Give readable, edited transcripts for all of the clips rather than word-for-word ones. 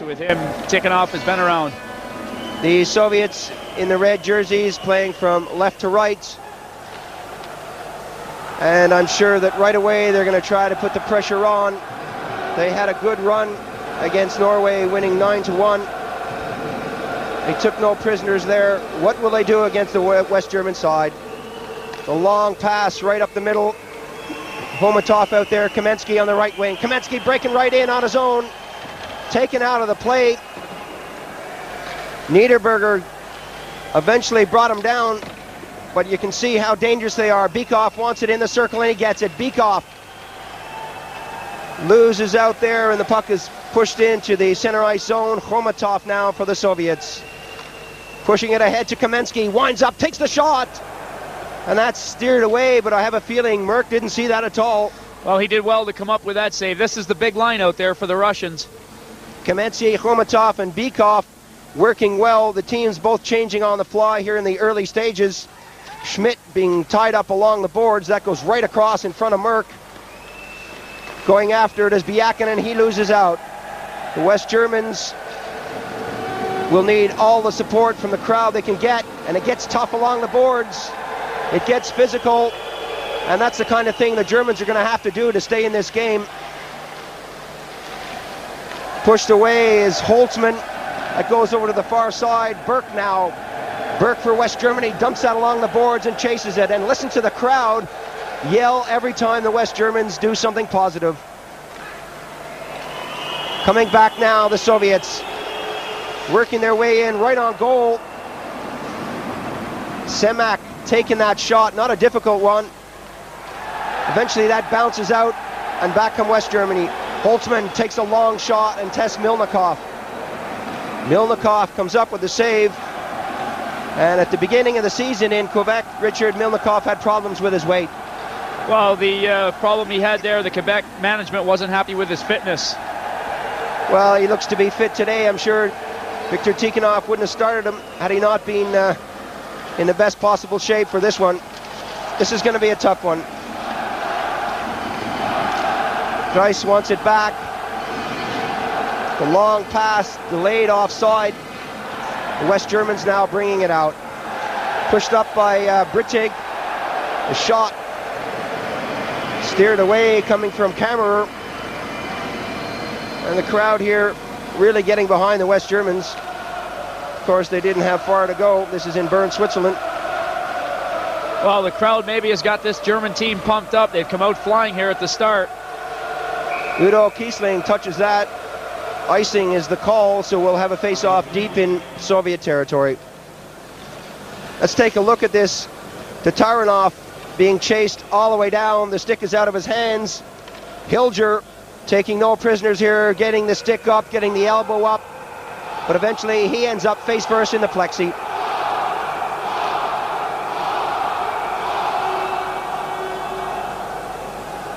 with him ticking off his been around. The Soviets in the red jerseys playing from left to right. And I'm sure that right away they're going to try to put the pressure on. They had a good run against Norway, winning 9-1. They took no prisoners there. What will they do against the West German side? The long pass right up the middle. Homatov out there, Kamensky on the right wing. Kamensky breaking right in on his own. Taken out of the play. Niederberger eventually brought him down, but you can see how dangerous they are. Bykov wants it in the circle and he gets it. Bykov loses out there and the puck is pushed into the center ice zone. Homatov now for the Soviets. Pushing it ahead to Kamensky, winds up, takes the shot, and that's steered away, but I have a feeling Merck didn't see that at all. Well, he did well to come up with that save. This is the big line out there for the Russians. Kamensky, Homatov, and Bykov working well. The teams both changing on the fly here in the early stages. Schmidt being tied up along the boards. That goes right across in front of Merck. Going after it is Biakinen. He loses out. The West Germans will need all the support from the crowd they can get, and it gets tough along the boards. It gets physical, and that's the kind of thing the Germans are going to have to do to stay in this game. Pushed away is Holtzman. That goes over to the far side. Burke now. Burke for West Germany dumps that along the boards and chases it. And listen to the crowd yell every time the West Germans do something positive. Coming back now, the Soviets working their way in right on goal. Semak taking that shot, not a difficult one. Eventually that bounces out and back come West Germany. Holtzman takes a long shot and tests Milnikov. Milnikov comes up with the save. And at the beginning of the season in Quebec, Richard, Milnikov had problems with his weight. Well, the problem he had there, the Quebec management wasn't happy with his fitness. Well, he looks to be fit today. I'm sure Viktor Tikhonov wouldn't have started him had he not been in the best possible shape for this one. This is going to be a tough one. Grice wants it back. The long pass delayed offside. The West Germans now bringing it out. Pushed up by Brittig. The shot steered away coming from Kammerer. And the crowd here really getting behind the West Germans. Of course, they didn't have far to go. This is in Bern, Switzerland. Well, the crowd maybe has got this German team pumped up. They've come out flying here at the start. Udo Kiesling touches that. Icing is the call, so we'll have a face-off deep in Soviet territory. Let's take a look at this. Tatarinov being chased all the way down. The stick is out of his hands. Hilger taking no prisoners here, getting the stick up, getting the elbow up. But eventually he ends up face first in the plexi.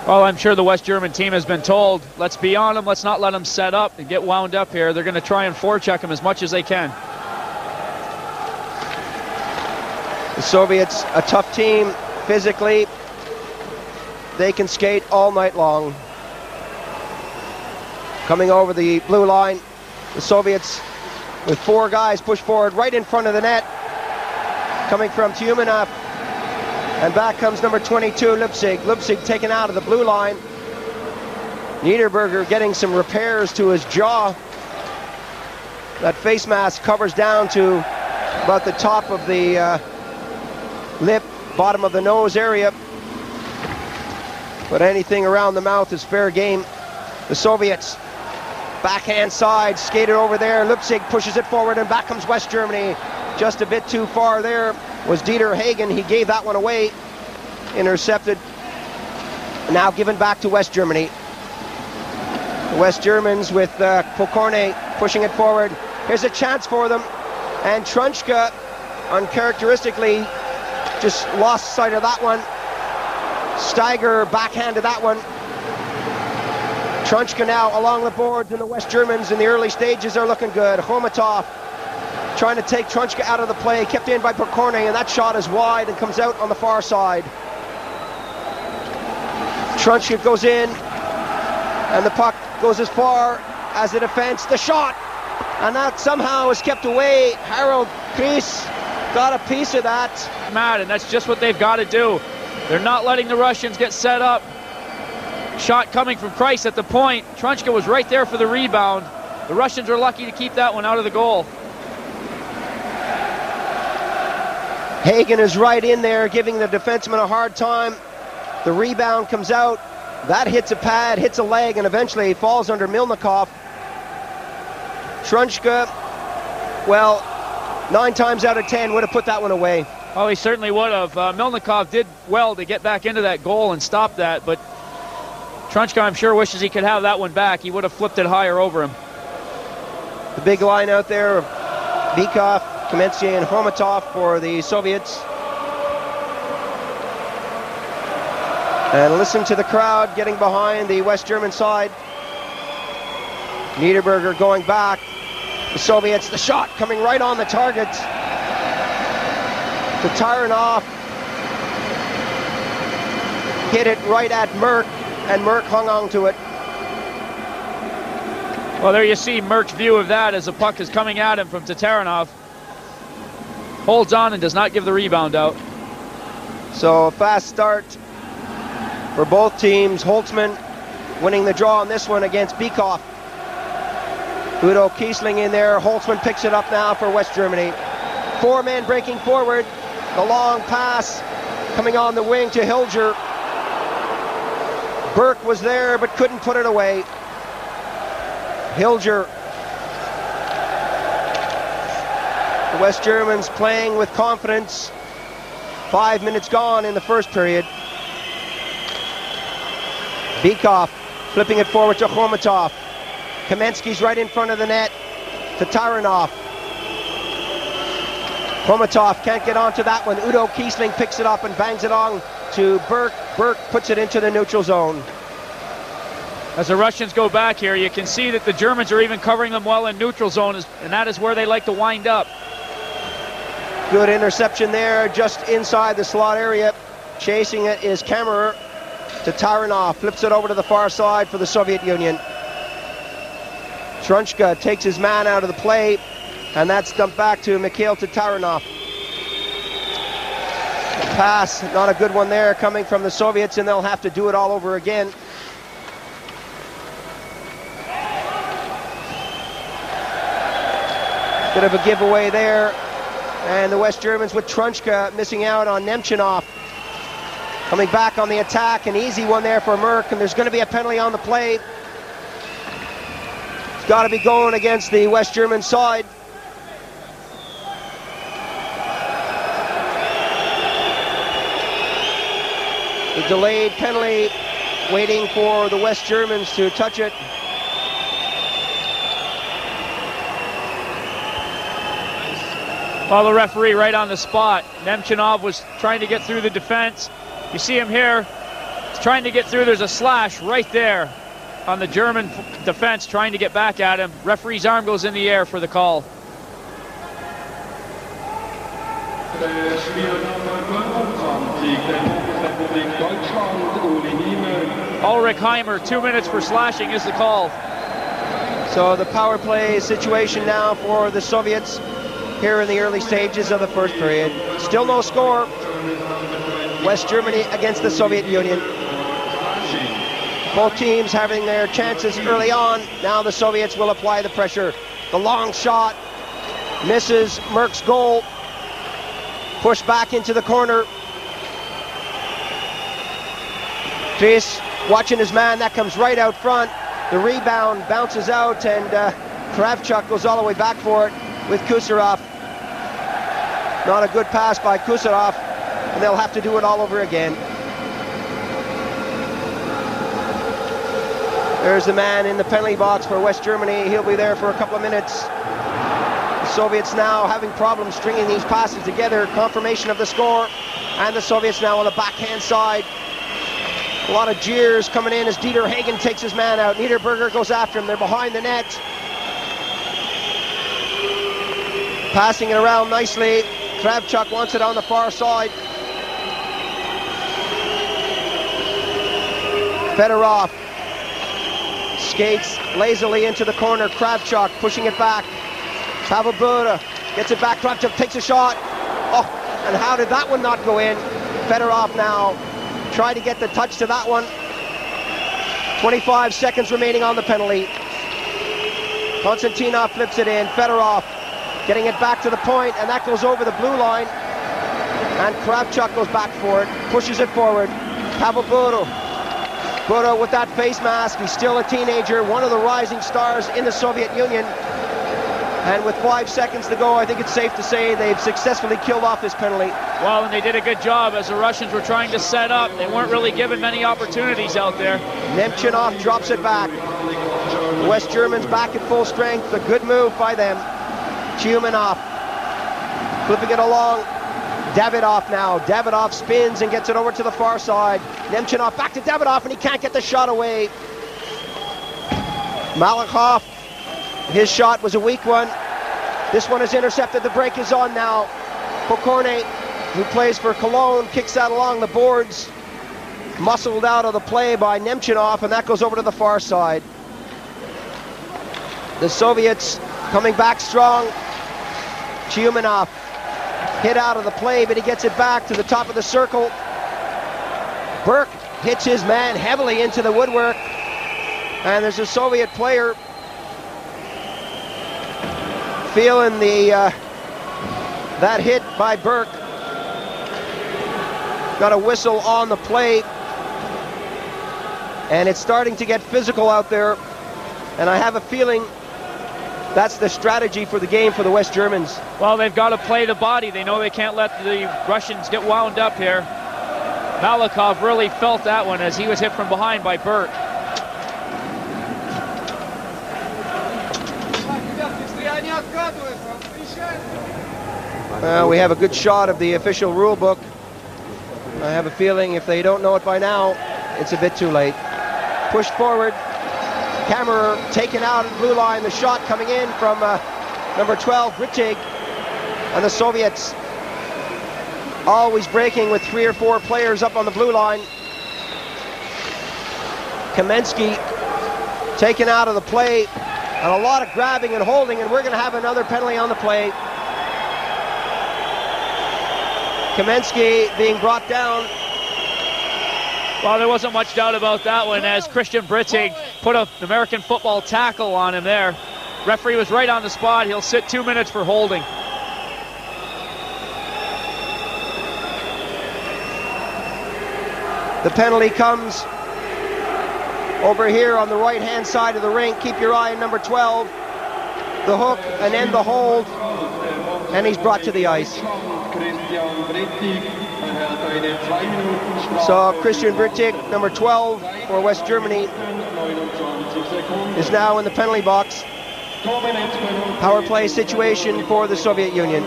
Well, I'm sure the West German team has been told, let's be on them, let's not let them set up and get wound up here. They're going to try and forecheck them as much as they can. The Soviets, a tough team physically. They can skate all night long. Coming over the blue line, the Soviets with four guys push forward right in front of the net. Coming from Tyumenov. And back comes number 22, Lupsig. Lupsig taken out of the blue line. Niederberger getting some repairs to his jaw. That face mask covers down to about the top of the lip, bottom of the nose area. But anything around the mouth is fair game. The Soviets, backhand side, skated over there. Lupsig pushes it forward and back comes West Germany. Just a bit too far there was Dieter Hagen. He gave that one away. Intercepted. Now given back to West Germany. The West Germans with Pokorny pushing it forward. Here's a chance for them. And Trunchka, uncharacteristically, just lost sight of that one. Steiger backhanded that one. Trunchka now along the boards, and the West Germans in the early stages are looking good. Homatov trying to take Trunchka out of the play, kept in by Pokorny, and that shot is wide and comes out on the far side. Trunchka goes in, and the puck goes as far as the defense. The shot And that somehow was kept away. Harold Kreis got a piece of that. Mad, and that's just what they've got to do. They're not letting the Russians get set up. Shot coming from Kreis at the point. Trunchka was right there for the rebound. The Russians are lucky to keep that one out of the goal. Hagen is right in there, giving the defenseman a hard time. The rebound comes out. That hits a pad, hits a leg, and eventually falls under Milnikov. Trunchka, well, 9 times out of 10 would have put that one away. Oh, he certainly would have. Milnikov did well to get back into that goal and stop that, but Trunchka, I'm sure, wishes he could have that one back. He would have flipped it higher over him. The big line out there of Bykov, Kamenetsky, and Khomatov for the Soviets. And listen to the crowd getting behind the West German side. Niederberger going back. The Soviets, the shot coming right on the target. To Taranov. Hit it right at Merck, and Merck hung on to it. Well, there you see Merck's view of that as the puck is coming at him from Taranov. Holds on and does not give the rebound out. So a fast start for both teams. Holtzman winning the draw on this one against Bykov. Udo Kiesling in there. Holtzman picks it up now for West Germany. 4 men breaking forward. The long pass coming on the wing to Hilger. Burke was there but couldn't put it away. Hilger. The West Germans playing with confidence. 5 minutes gone in the first period. Bykov flipping it forward to Khomatov. Kamensky's right in front of the net to Taranov. Khomatov can't get onto that one. Udo Kiesling picks it up and bangs it on to Burke. Burke puts it into the neutral zone. As the Russians go back here, you can see that the Germans are even covering them well in neutral zone, and that is where they like to wind up. Good interception there, just inside the slot area. Chasing it is Kammerer to Taranov. Flips it over to the far side for the Soviet Union. Trunchka takes his man out of the play, and that's dumped back to Mikhail Taranov. Pass, not a good one there, coming from the Soviets, and they'll have to do it all over again. Bit of a giveaway there, and the West Germans with Trunchka missing out on Nemchinov. Coming back on the attack, an easy one there for Merck, and there's going to be a penalty on the play. It's got to be going against the West German side. The delayed penalty, waiting for the West Germans to touch it. Well, the referee right on the spot. Nemchinov was trying to get through the defense. You see him here. He's trying to get through. There's a slash right there on the German defense trying to get back at him. Referee's arm goes in the air for the call. Ulrich Heimer, 2 minutes for slashing is the call. So the power play situation now for the Soviets here in the early stages of the first period. Still no score. West Germany against the Soviet Union. Both teams having their chances early on. Now the Soviets will apply the pressure. The long shot misses Merck's goal. Pushed back into the corner. Kreis watching his man. That comes right out front. The rebound bounces out, and Kravchuk goes all the way back for it with Kusarov. Not a good pass by Kusarov, and they'll have to do it all over again. There's the man in the penalty box for West Germany. He'll be there for a couple of minutes. The Soviets now having problems stringing these passes together. Confirmation of the score, and the Soviets now on the backhand side. A lot of jeers coming in as Dieter Hagen takes his man out. Niederberger goes after him. They're behind the net. Passing it around nicely. Kravchuk wants it on the far side. Fedorov skates lazily into the corner. Kravchuk pushing it back. Pavel Bure gets it back. Kravchuk takes a shot. Oh, and how did that one not go in? Fedorov now tried to get the touch to that one. 25 seconds remaining on the penalty. Konstantinov flips it in. Fedorov getting it back to the point, and that goes over the blue line. And Kravchuk goes back for it, pushes it forward. Pavel Bure. Bure with that face mask. He's still a teenager, one of the rising stars in the Soviet Union. And with 5 seconds to go, I think it's safe to say they've successfully killed off this penalty. Well, and they did a good job as the Russians were trying to set up. They weren't really given many opportunities out there. Nemchinov drops it back. The West Germans back at full strength. A good move by them. Chiumenov flipping it along. Davidov now. Davidov spins and gets it over to the far side. Nemchinov back to Davidov, and he can't get the shot away. Malakhov, his shot was a weak one. This one is intercepted. The break is on now. Pokorny, who plays for Cologne, kicks that along the boards. Muscled out of the play by Nemchinov, and that goes over to the far side. The Soviets coming back strong. Chiumenov hit out of the play, but he gets it back to the top of the circle. Burke hits his man heavily into the woodwork, and there's a Soviet player feeling the that hit by Burke. Got a whistle on the play, and it's starting to get physical out there, and I have a feeling that's the strategy for the game for the West Germans. Well, they've got to play the body. They know they can't let the Russians get wound up here. Malakhov really felt that one as he was hit from behind by Burke. We have a good shot of the official rule book. I have a feeling if they don't know it by now, it's a bit too late. Pushed forward. Kammerer taken out of the blue line. The shot coming in from number 12, Brittig. And the Soviets always breaking with 3 or 4 players up on the blue line. Kamensky taken out of the play. And a lot of grabbing and holding, and we're going to have another penalty on the play. Kamensky being brought down. Well, there wasn't much doubt about that one as Christian Brittig put an American football tackle on him there. Referee was right on the spot. He'll sit 2 minutes for holding. The penalty comes over here on the right-hand side of the rink. Keep your eye on number 12. The hook and then the hold. And he's brought to the ice. So Christian Brittig, number 12 for West Germany, is now in the penalty box. Power play situation for the Soviet Union.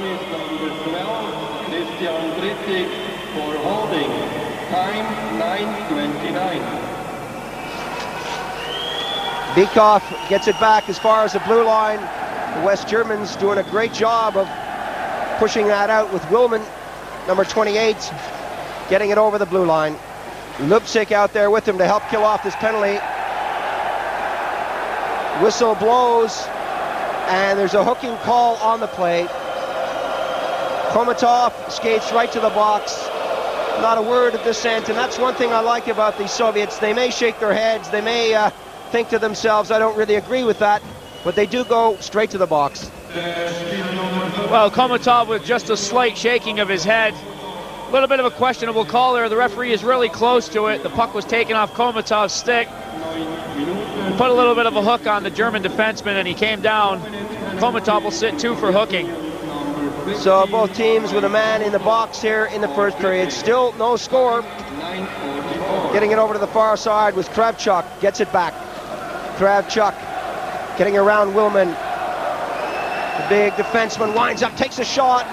Time 9:29. Bikov gets it back as far as the blue line. The West Germans doing a great job of pushing that out with Willman, number 28, getting it over the blue line. Lupsik out there with him to help kill off this penalty. Whistle blows, and there's a hooking call on the play. Khomatov skates right to the box. Not a word of dissent, and that's one thing I like about these Soviets. They may shake their heads, they may think to themselves, I don't really agree with that, but they do go straight to the box. Well, Khomatov with just a slight shaking of his head. A little bit of a questionable call there. The referee is really close to it. The puck was taken off Khomatov's stick. Put a little bit of a hook on the German defenseman, and he came down. Khomatov will sit 2 for hooking. So both teams with a man in the box here in the first period. Still no score. Getting it over to the far side was Kravchuk. Gets it back. Kravchuk getting around Willman. The big defenseman winds up, takes a shot.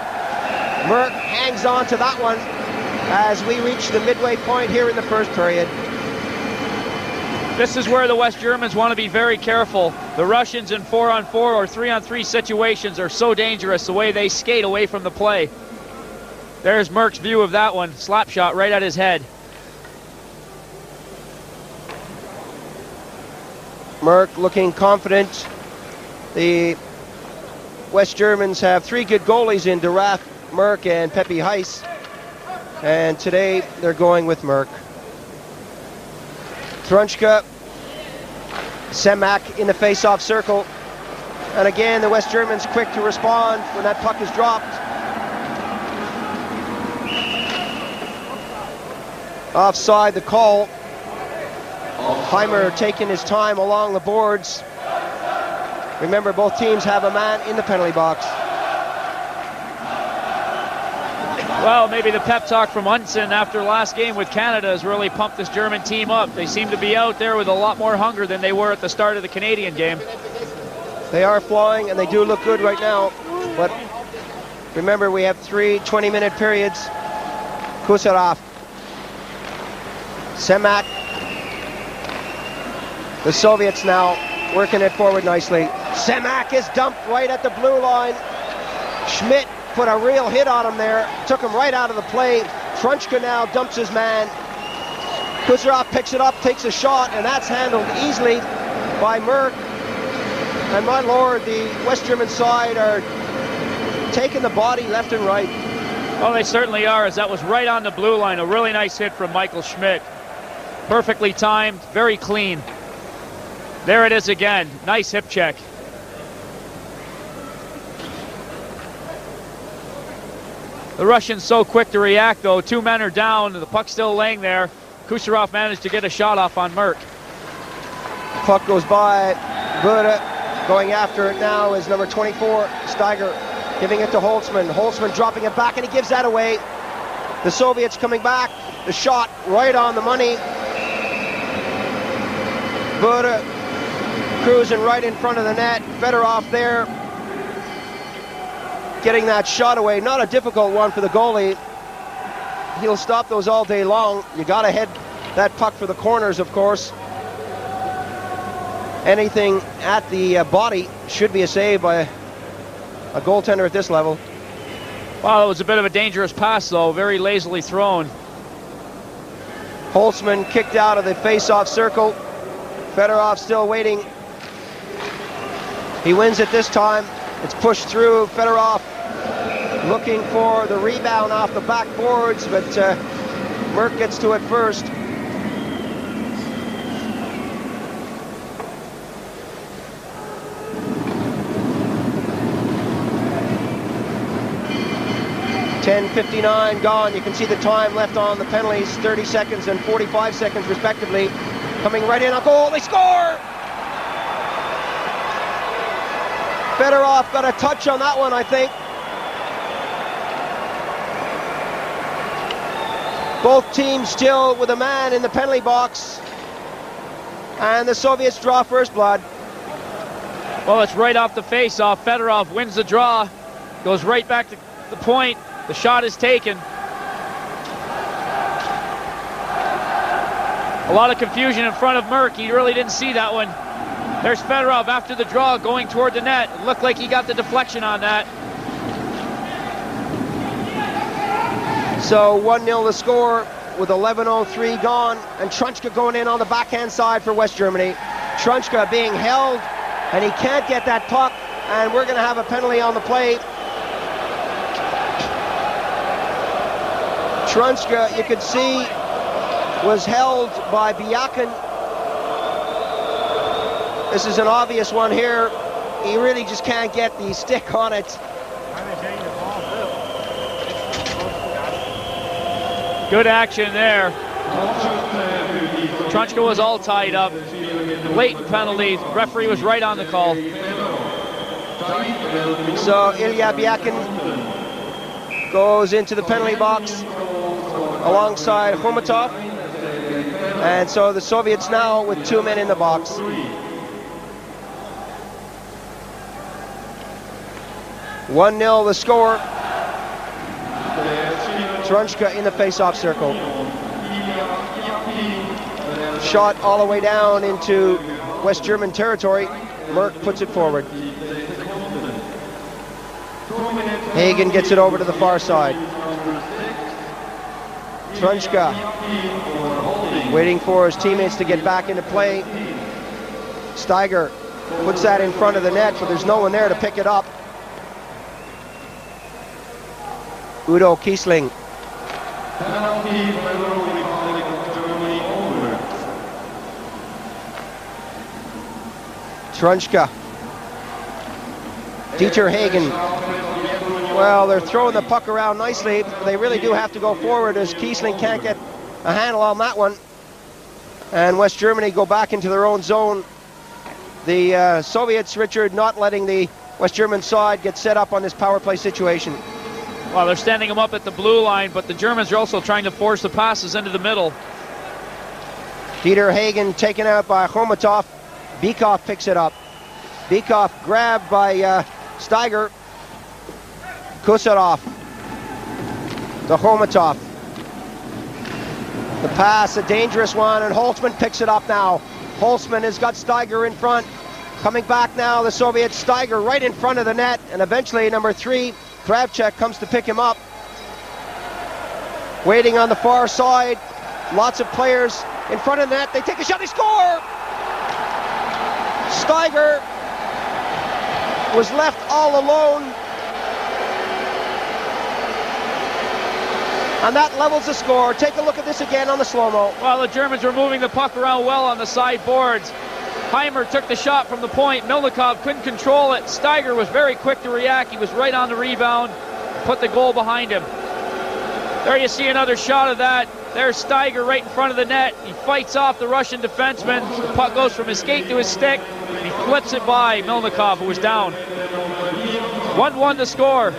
Merck hangs on to that one as we reach the midway point here in the first period. This is where the West Germans want to be very careful. The Russians in 4-on-4 or 3-on-3 situations are so dangerous the way they skate away from the play. There's Merck's view of that one. Slap shot right at his head. Merck looking confident. The West Germans have 3 good goalies in Durath, Merck, and Pepe Heiss. And today they're going with Merck. Trunchka, Semak in the face-off circle. And again, the West Germans quick to respond when that puck is dropped. Offside the call. Heimer taking his time along the boards. Remember, both teams have a man in the penalty box. Well, maybe the pep talk from Unsen after last game with Canada has really pumped this German team up. They seem to be out there with a lot more hunger than they were at the start of the Canadian game. They are flying, and they do look good right now. But remember, we have 3 20-minute periods. Kusarov. Semak. The Soviets now working it forward nicely. Semak is dumped right at the blue line. Schmidt put a real hit on him there. Took him right out of the play. Trunchka now dumps his man. Kusarov picks it up, takes a shot, and that's handled easily by Merck. And my lord, the West German side are taking the body left and right. Oh, they certainly are, as that was right on the blue line. A really nice hit from Michael Schmidt. Perfectly timed, very clean. There it is again. Nice hip check. The Russians so quick to react, though. 2 men are down, the puck's still laying there. Kucherov managed to get a shot off on Merck. Puck goes by. Buda going after it now is number 24, Steiger, giving it to Holtzman. Holtzman dropping it back, and he gives that away. The Soviets coming back. The shot right on the money. Buda cruising right in front of the net. Fedorov there, getting that shot away. Not a difficult one for the goalie. He'll stop those all day long. You got to head that puck for the corners, of course. Anything at the body should be a save by a goaltender at this level. Wow, it was a bit of a dangerous pass, though. Very lazily thrown. Holtzman kicked out of the face-off circle. Fedorov still waiting. He wins it this time. It's pushed through. Fedorov looking for the rebound off the backboards, but Merck gets to it first. .59 gone. You can see the time left on the penalties, 30 seconds and 45 seconds respectively. Coming right in on goal, they score! Fedorov got a touch on that one, I think. Both teams still with a man in the penalty box. And the Soviets draw first blood. Well, it's right off the face-off. Fedorov wins the draw, goes right back to the point. The shot is taken. A lot of confusion in front of Merck. He really didn't see that one. There's Fedorov after the draw going toward the net. It looked like he got the deflection on that. So 1-0 the score with 11:03 gone, and Trunchka going in on the backhand side for West Germany. Trunchka being held, and he can't get that puck, and we're going to have a penalty on the play. Trunchka, you could see, was held by Biakin. This is an obvious one here. He really just can't get the stick on it. Good action there. Trunchka was all tied up. Blatant penalty. Referee was right on the call. So Ilya Biakin goes into the penalty box alongside Khomatov. And so the Soviets now with 2 men in the box. (1-0) the score. Trunchka in the face-off circle. Shot all the way down into West German territory. Merck puts it forward. Hagen gets it over to the far side. Trunchka waiting for his teammates to get back into play. Steiger puts that in front of the net, but there's no one there to pick it up. Udo Kiesling. Trunchka. Dieter Hagen. Well, they're throwing the puck around nicely. They really do have to go forward as Kiesling can't get a handle on that one. And West Germany go back into their own zone. The Soviets, Richard, not letting the West German side get set up on this power play situation. Well, they're standing them up at the blue line, but the Germans are also trying to force the passes into the middle. Dieter Hagen taken out by Khomatov. Bykov picks it up. Bykov grabbed by Steiger. Kusarov to Khomatov. The pass, a dangerous one, and Holtzman picks it up now. Holtzman has got Steiger in front. Coming back now, the Soviet Steiger right in front of the net, and eventually number 3, Kravchuk, comes to pick him up. Waiting on the far side, lots of players in front of the net. They take a shot, they score! Steiger was left all alone. And that levels the score. Take a look at this again on the slow-mo. Well, the Germans were moving the puck around well on the side boards. Heimer took the shot from the point. Milnikov couldn't control it. Steiger was very quick to react. He was right on the rebound, put the goal behind him. There you see another shot of that. There's Steiger right in front of the net. He fights off the Russian defenseman. The puck goes from his skate to his stick. He flips it by Milnikov, who was down. 1-1 to score.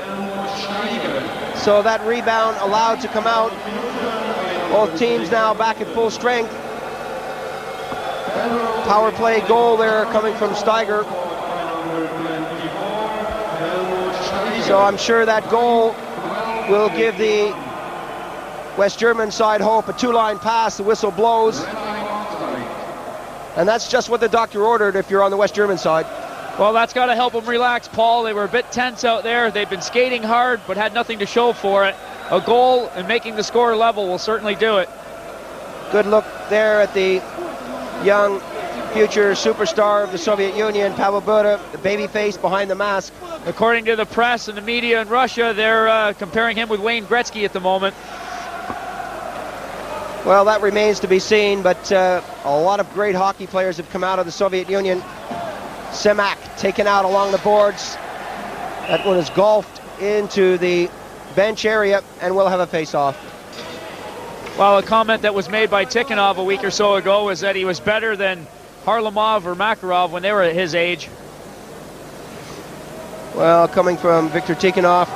So that rebound allowed to come out. Both teams now back at full strength. Power play goal there coming from Steiger. So I'm sure that goal will give the West German side hope. A two-line pass, the whistle blows. And that's just what the doctor ordered if you're on the West German side. Well, that's got to help them relax, Paul. They were a bit tense out there. They've been skating hard, but had nothing to show for it. A goal and making the score level will certainly do it. Good look there at the young future superstar of the Soviet Union, Pavel Buda, the baby face behind the mask. According to the press and the media in Russia, they're comparing him with Wayne Gretzky at the moment. Well, that remains to be seen, but a lot of great hockey players have come out of the Soviet Union. Semak taken out along the boards. That one is golfed into the bench area and will have a face-off. Well, a comment that was made by Tikhonov a week or so ago was that he was better than Harlamov or Makarov when they were at his age. Well, coming from Viktor Tikhonov,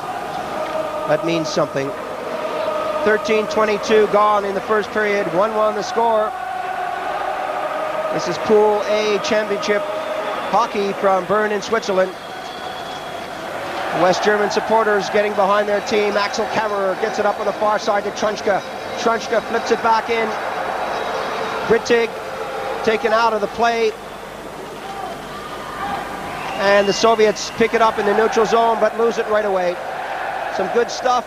that means something. 13:22 gone in the first period, 1-1 the score. This is Pool A Championship hockey from Bern in Switzerland. West German supporters getting behind their team. Axel Kammerer gets it up on the far side to Trunchka. Trunchka flips it back in. Brittig taken out of the play. And the Soviets pick it up in the neutral zone but lose it right away. Some good stuff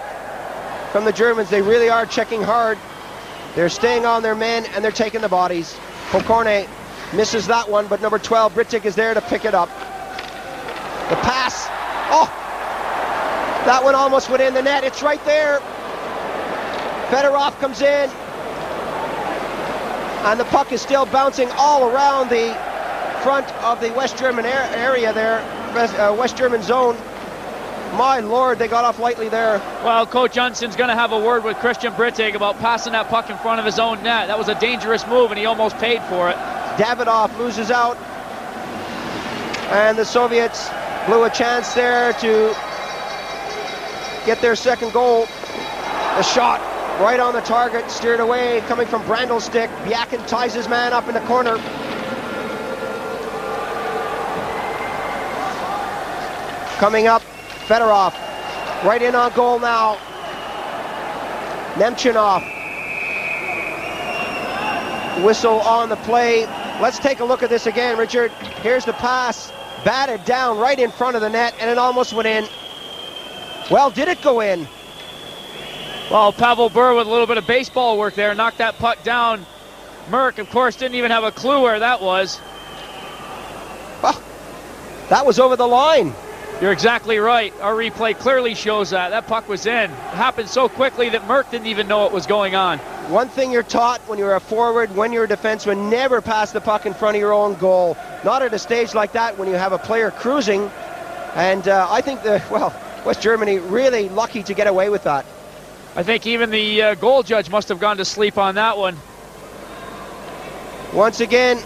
from the Germans. They really are checking hard. They're staying on their men and they're taking the bodies. Pokorny misses that one, but number 12, Brittig, is there to pick it up. The pass. Oh! That one almost went in the net. It's right there. Fedorov comes in. And the puck is still bouncing all around the front of the West German area there. West German zone. My Lord, they got off lightly there. Well, Coach Johnson's going to have a word with Christian Brittig about passing that puck in front of his own net. That was a dangerous move, and he almost paid for it. Davidov loses out. And the Soviets blew a chance there to get their second goal. The shot right on the target, steered away, coming from Brandel's stick. Byakin ties his man up in the corner. Coming up, Fedorov, right in on goal now. Nemchinov. Whistle on the play. Let's take a look at this again, Richard. Here's the pass, batted down right in front of the net, and it almost went in. Well, did it go in? Well, Pavel Bure with a little bit of baseball work there, knocked that puck down. Merck, of course, didn't even have a clue where that was. Well, that was over the line. You're exactly right. Our replay clearly shows that. That puck was in. It happened so quickly that Merck didn't even know what was going on. One thing you're taught when you're a forward, when you're a defenseman, never pass the puck in front of your own goal. Not at a stage like that when you have a player cruising. And I think West Germany really lucky to get away with that. I think even the goal judge must have gone to sleep on that one. Once again,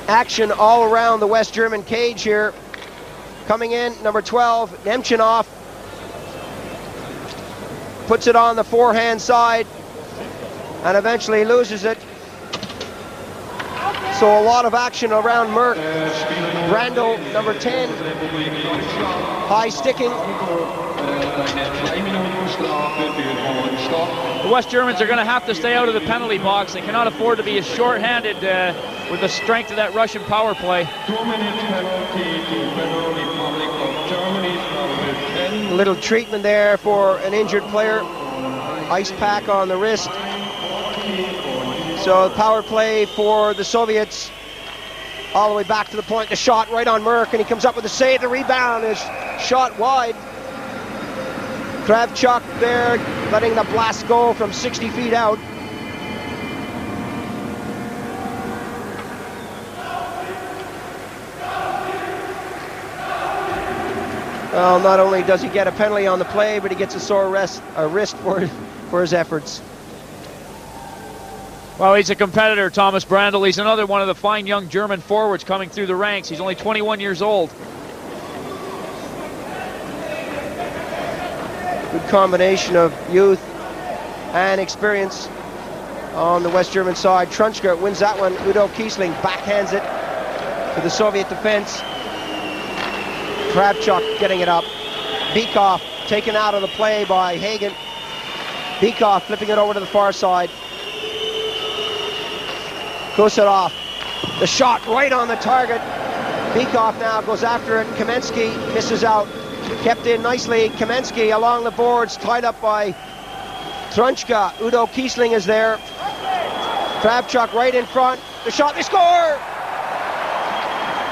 action all around the West German cage here. Coming in, number 12, Nemchinov. Puts it on the forehand side and eventually loses it. So a lot of action around Merck. Brandl, number 10, high sticking. The West Germans are going to have to stay out of the penalty box. They cannot afford to be as short-handed with the strength of that Russian power play. A little treatment there for an injured player. Ice pack on the wrist. So power play for the Soviets. All the way back to the point. The shot right on Merck, and he comes up with a save. The rebound is shot wide. Kravchuk there, letting the blast go from 60 feet out. Well, not only does he get a penalty on the play, but he gets a sore wrist for his efforts. Well, he's a competitor, Thomas Brandl. He's another one of the fine young German forwards coming through the ranks. He's only 21 years old. Good combination of youth and experience on the West German side. Trunchka wins that one. Udo Kiesling backhands it to the Soviet defense. Kravchuk getting it up. Bykov taken out of the play by Hagen. Bykov flipping it over to the far side. Kuserov, the shot right on the target. Bykov now goes after it. Kamensky misses out. Kept in nicely. Kamensky along the boards, tied up by Trunchka. Udo Kiesling is there. Kravchuk right in front. The shot, they score!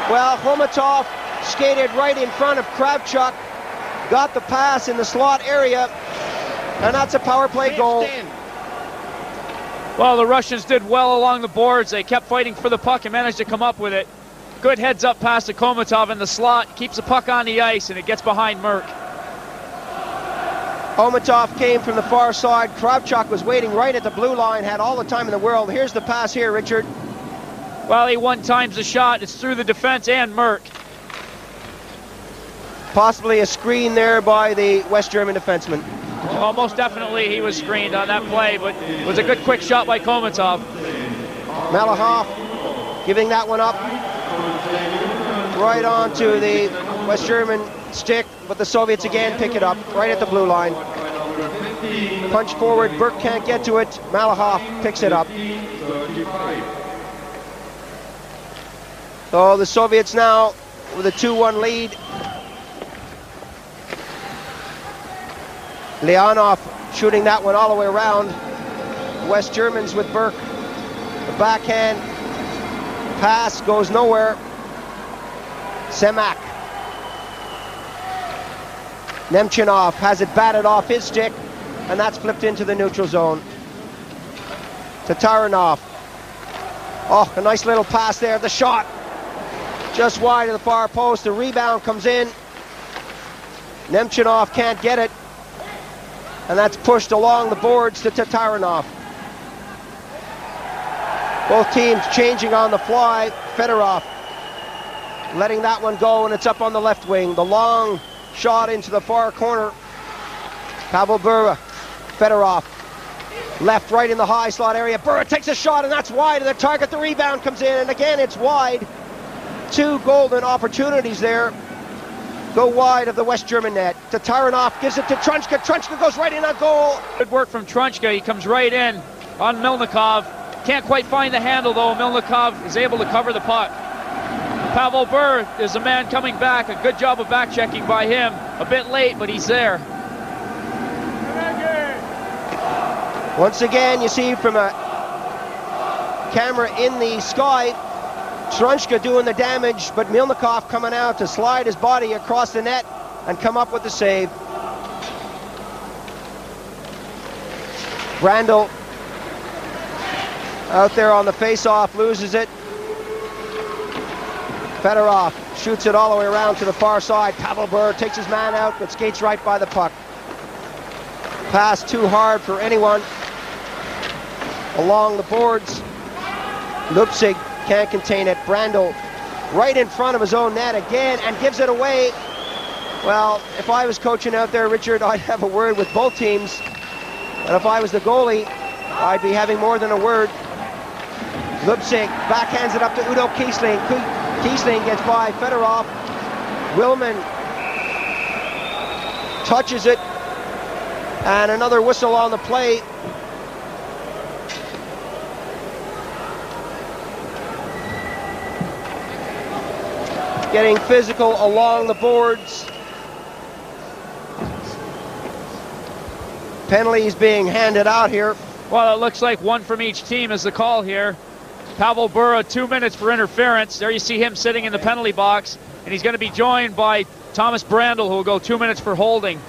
Well, Khomatov skated right in front of Kravchuk. Got the pass in the slot area. And that's a power play goal. Well, the Russians did well along the boards. They kept fighting for the puck and managed to come up with it. Good heads-up pass to Khomatov in the slot. Keeps the puck on the ice, and it gets behind Merck. Khomatov came from the far side. Kravchuk was waiting right at the blue line, had all the time in the world. Here's the pass here, Richard. Well, he one-times the shot. It's through the defense and Merck. Possibly a screen there by the West German defenseman. Well, most definitely he was screened on that play, but it was a good quick shot by Khomatov. Malahov giving that one up. Right onto the West German stick, but the Soviets again pick it up right at the blue line. Punch forward, Burke can't get to it. Malahov picks it up. So the Soviets now with a 2-1 lead. Leonov shooting that one all the way around. West Germans with Burke. The backhand pass goes nowhere. Semak. Nemchinov has it batted off his stick, and that's flipped into the neutral zone. Tatarinov. Oh, a nice little pass there. The shot just wide of the far post. The rebound comes in. Nemchinov can't get it. And that's pushed along the boards to Tatarinov. Both teams changing on the fly. Fedorov letting that one go, and it's up on the left wing. The long shot into the far corner. Pavel Bura. Fedorov. Left, right in the high slot area. Bura takes a shot, and that's wide of the target. The rebound comes in, and again it's wide. Two golden opportunities there. Go wide of the West German net. Tatarinov gives it to Trunchka. Trunchka goes right in on goal. Good work from Trunchka. He comes right in on Milnikov. Can't quite find the handle, though. Milnikov is able to cover the puck. Pavel Bure is a man coming back. A good job of back checking by him. A bit late, but he's there. Once again, you see from a camera in the sky, Trunchka doing the damage, but Milnikov coming out to slide his body across the net and come up with the save. Brandl out there on the face-off, loses it. Fedorov shoots it all the way around to the far side. Pavel Bure takes his man out, but skates right by the puck. Pass too hard for anyone. Along the boards, Lupsig can't contain it. Brandl right in front of his own net again and gives it away. Well, if I was coaching out there, Richard, I'd have a word with both teams. And if I was the goalie, I'd be having more than a word. Lupsig backhands it up to Udo Kiesling. Kiesling gets by Fedorov. Willman touches it. And another whistle on the play. Getting physical along the boards. Penalties being handed out here. Well, it looks like one from each team is the call here. Pavel Bure, 2 minutes for interference. There you see him sitting in the penalty box, and he's going to be joined by Thomas Brandl, who will go 2 minutes for holding.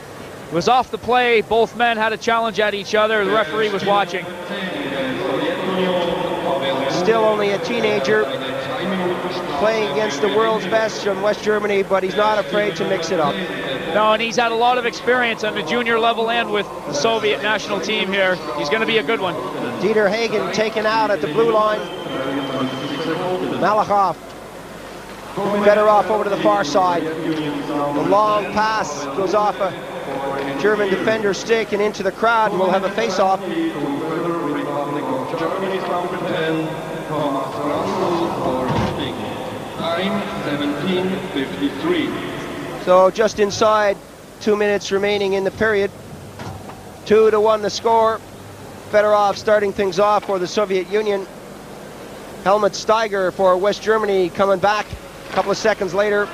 It was off the play. Both men had a challenge at each other. The referee was watching. Still only a teenager, playing against the world's best from West Germany, but he's not afraid to mix it up. No, and he's had a lot of experience on the junior level and with the Soviet national team here. He's going to be a good one. Dieter Hagen taken out at the blue line. Malachov. Fedorov over to the far side. The long pass goes off a German defender's stick and into the crowd, and we'll have a face-off. So just inside 2 minutes remaining in the period. 2-1 the score. Fedorov starting things off for the Soviet Union. Helmut Steiger for West Germany coming back a couple of seconds later.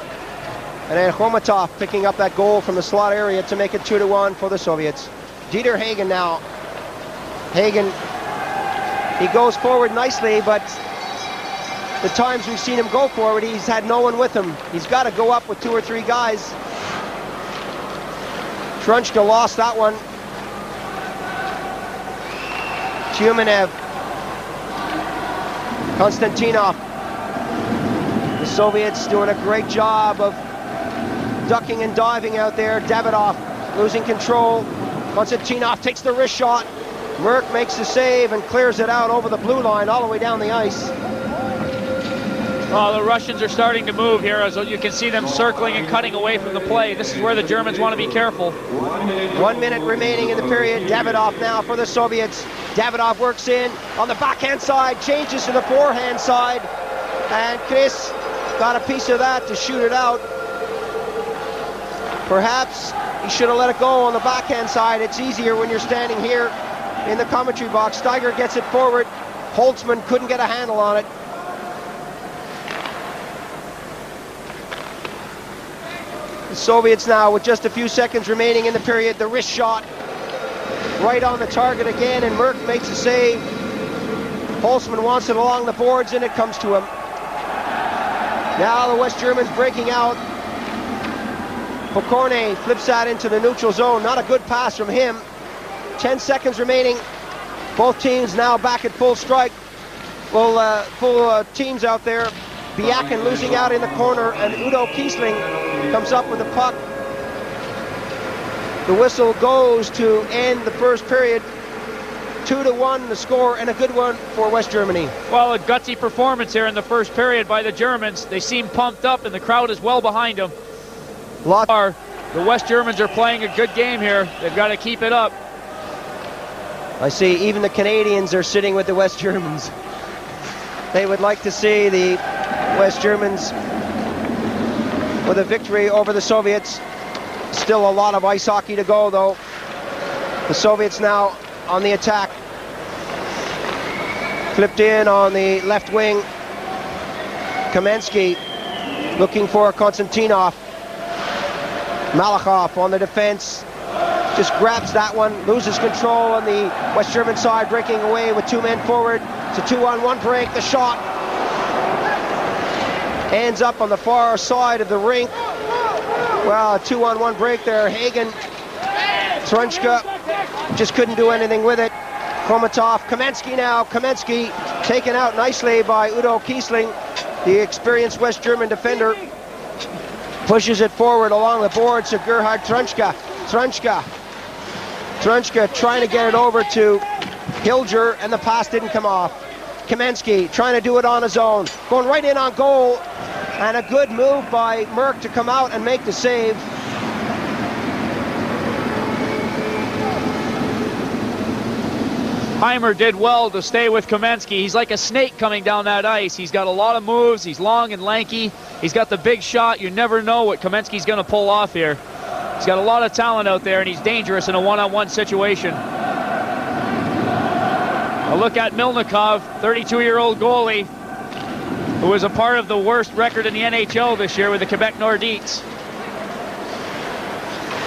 And then Khomatov picking up that goal from the slot area to make it 2-1 for the Soviets. Dieter Hagen now. Hagen, he goes forward nicely, but the times we've seen him go forward, he's had no one with him. He's got to go up with 2 or 3 guys. Trunchka lost that one. Tyumenev. Konstantinov. The Soviets doing a great job of ducking and diving out there. Davidov losing control. Konstantinov takes the wrist shot. Merck makes the save and clears it out over the blue line all the way down the ice. Well, the Russians are starting to move here, as you can see them circling and cutting away from the play. This is where the Germans want to be careful. 1 minute remaining in the period. Davidov now for the Soviets. Davidov works in on the backhand side, changes to the forehand side, and Chris got a piece of that to shoot it out. Perhaps he should have let it go on the backhand side. It's easier when you're standing here in the commentary box. Steiger gets it forward. Holtzman couldn't get a handle on it. The Soviets now with just a few seconds remaining in the period. The wrist shot right on the target again, and Merck makes a save. Holtzman wants it along the boards, and it comes to him. Now the West Germans breaking out. Pokorny flips that into the neutral zone. Not a good pass from him. 10 seconds remaining. Both teams now back at full strike. Full teams out there. Biakin losing out in the corner, and Udo Kiesling comes up with the puck. The whistle goes to end the first period. 2-1 the score, and a good one for West Germany. Well, a gutsy performance here in the first period by the Germans. They seem pumped up, and the crowd is well behind them. The West Germans are playing a good game here. They've got to keep it up. I see even the Canadians are sitting with the West Germans. They would like to see the West Germans with a victory over the Soviets. Still a lot of ice hockey to go, though. The Soviets now on the attack. Flipped in on the left wing. Kamensky looking for Konstantinov. Malachov on the defense. Just grabs that one, loses control on the West German side, breaking away with 2 men forward. It's a 2-on-1 break, the shot. Hands up on the far side of the rink. Well, a 2-on-1 break there. Hagen, Trunchka just couldn't do anything with it. Khomatov, Kamensky now. Kamensky taken out nicely by Udo Kiesling, the experienced West German defender. Pushes it forward along the boards to Gerhard Trunchka. Trunchka trying to get it over to Hilger, and the pass didn't come off. Kamensky trying to do it on his own. Going right in on goal. And a good move by Merck to come out and make the save. Heimer did well to stay with Kamensky. He's like a snake coming down that ice. He's got a lot of moves. He's long and lanky. He's got the big shot. You never know what Kamensky's going to pull off here. He's got a lot of talent out there, and he's dangerous in a one-on-one situation. A look at Milnikov, 32-year-old goalie, who was a part of the worst record in the NHL this year with the Quebec Nordiques.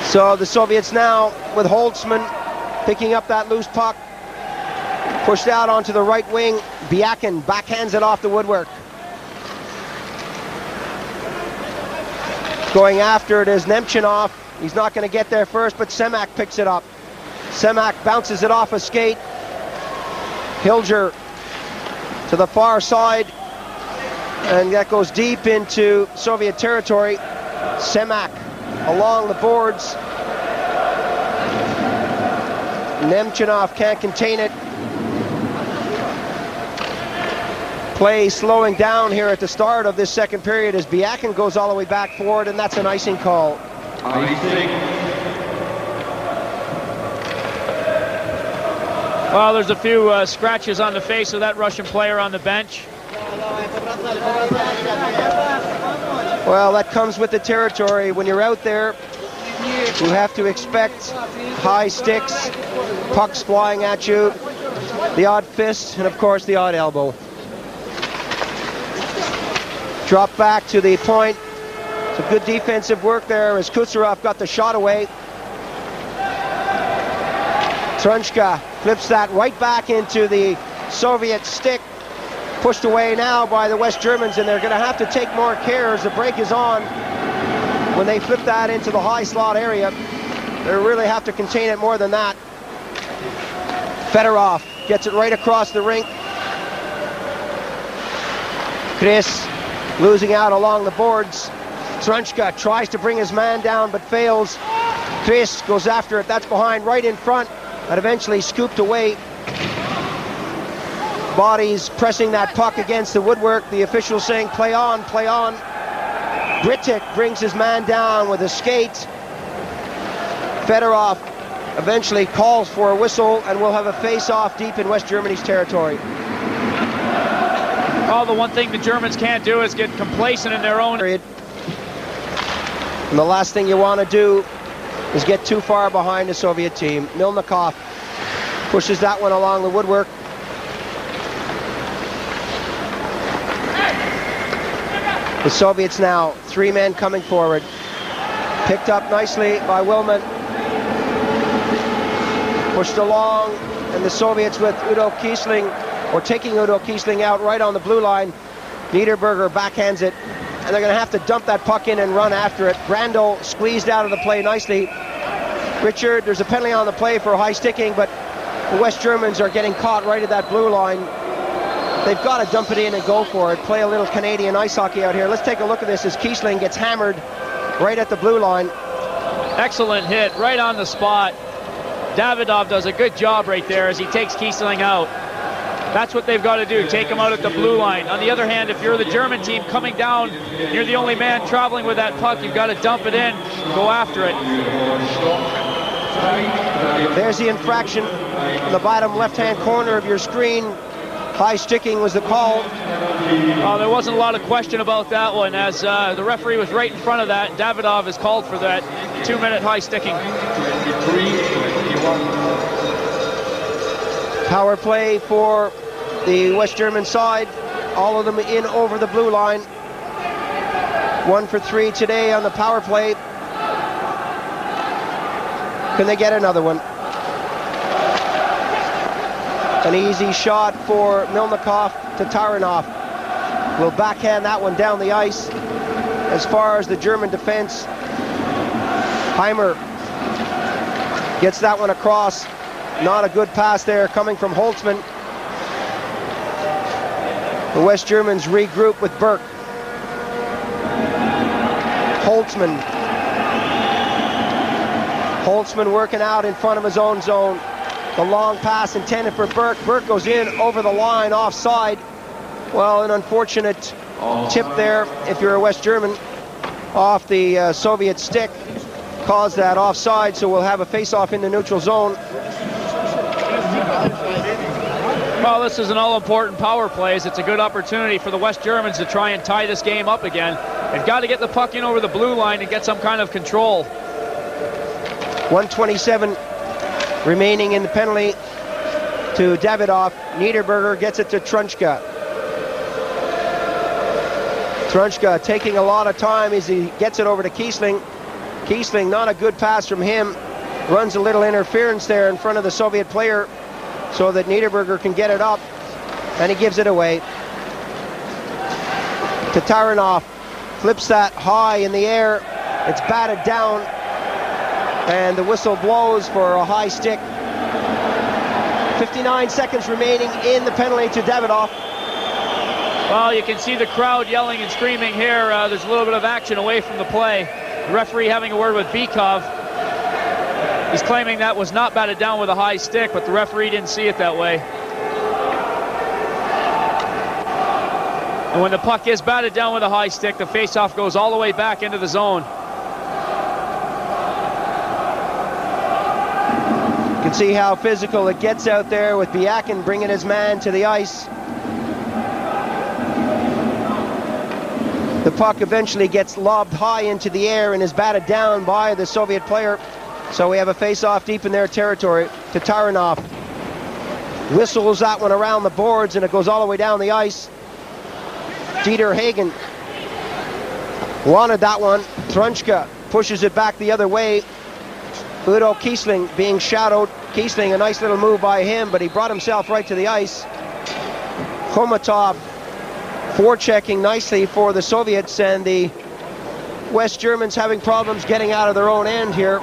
So the Soviets now with Holtzman picking up that loose puck. Pushed out onto the right wing. Biakin backhands it off the woodwork. Going after it is Nemchinov. He's not going to get there first, but Semak picks it up. Semak bounces it off a skate. Hilger to the far side. And that goes deep into Soviet territory. Semak along the boards. Nemchinov can't contain it. Play slowing down here at the start of this second period as Biakin goes all the way back forward, and that's an icing call. Icing. Well, there's a few scratches on the face of that Russian player on the bench. Well, that comes with the territory. When you're out there, you have to expect high sticks, pucks flying at you, the odd fist, and of course the odd elbow. Drop back to the point. Some good defensive work there as Kucherov got the shot away. Trunchka flips that right back into the Soviet stick. Pushed away now by the West Germans, and they're going to have to take more care as the break is on. When they flip that into the high slot area, they really have to contain it more than that. Fedorov gets it right across the rink. Chris losing out along the boards. Trunchka tries to bring his man down but fails. Chris goes after it. That's behind, right in front, and eventually scooped away. Bodies pressing that puck against the woodwork. The official saying, play on, play on. Britik brings his man down with a skate. Fedorov eventually calls for a whistle, and we'll have a face-off deep in West Germany's territory. Well, the one thing the Germans can't do is get complacent in their own period. And the last thing you want to do is get too far behind the Soviet team. Milnikov pushes that one along the woodwork. The Soviets now, 3 men coming forward. Picked up nicely by Willman. Pushed along, and the Soviets with Udo Kiesling, or taking Udo Kiesling out right on the blue line. Niederberger backhands it, and they're going to have to dump that puck in and run after it. Brandl squeezed out of the play nicely. Richard, there's a penalty on the play for high sticking, but the West Germans are getting caught right at that blue line. They've got to dump it in and go for it. Play a little Canadian ice hockey out here. Let's take a look at this as Kiesling gets hammered right at the blue line. excellent hit right on the spot. Davidov does a good job right there as he takes Kiesling out. That's what they've got to do, take him out at the blue line. On the other hand, if you're the German team coming down, you're the only man traveling with that puck, you've got to dump it in, go after it. There's the infraction in the bottom left-hand corner of your screen. High sticking was the call. There wasn't a lot of question about that one, as the referee was right in front of that. Davidov is called for that 2-minute high sticking. Power play for the West German side. All of them in over the blue line. 1 for 3 today on the power play. Can they get another one? An easy shot for Milnikov to Taranov. will backhand that one down the ice. As far as the German defense, Heimer gets that one across. Not a good pass there coming from Holtzman. The West Germans regroup with Burke. Holtzman working out in front of his own zone. The long pass intended for Burke. Burke goes in over the line, offside. Well, an unfortunate tip there, if you're a West German, off the Soviet stick. Caused that offside, so we'll have a face-off in the neutral zone. Well, this is an all-important power plays. It's a good opportunity for the West Germans to try and tie this game up again. They've got to get the puck in over the blue line and get some kind of control. 1:27 remaining in the penalty to Davidoff. Niederberger gets it to Trunchka. Trunchka taking a lot of time as he gets it over to Kiesling. Kiesling, not a good pass from him. Runs a little interference there in front of the Soviet player so that Niederberger can get it up, and he gives it away. Tatarinov flips that high in the air. It's batted down, and the whistle blows for a high stick. 59 seconds remaining in the penalty to Davidoff. Well, you can see the crowd yelling and screaming here. There's a little bit of action away from the play. The referee having a word with Bykov. He's claiming that was not batted down with a high stick, but the referee didn't see it that way. And when the puck is batted down with a high stick, the faceoff goes all the way back into the zone. You can see how physical it gets out there with Biakin bringing his man to the ice. The puck eventually gets lobbed high into the air and is batted down by the Soviet player. So we have a face-off deep in their territory. Tatarinov whistles that one around the boards, and it goes all the way down the ice. Dieter Hagen wanted that one. Trunchka pushes it back the other way. Udo Kiesling being shadowed. Kiesling, a nice little move by him, but he brought himself right to the ice. Khomatov forechecking nicely for the Soviets, and the West Germans having problems getting out of their own end here.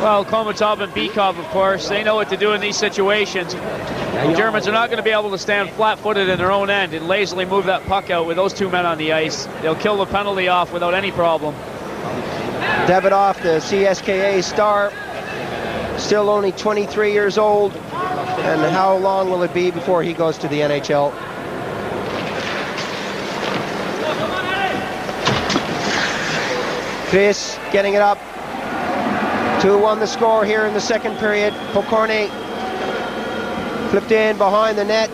Well, Khomatov and Bykov, of course, they know what to do in these situations. The Germans are not going to be able to stand flat-footed in their own end and lazily move that puck out with those two men on the ice. They'll kill the penalty off without any problem. Davidoff, the CSKA star, still only 23 years old. And how long will it be before he goes to the NHL? Chris getting it up. 2-1 the score here in the second period. Pokorny flipped in behind the net.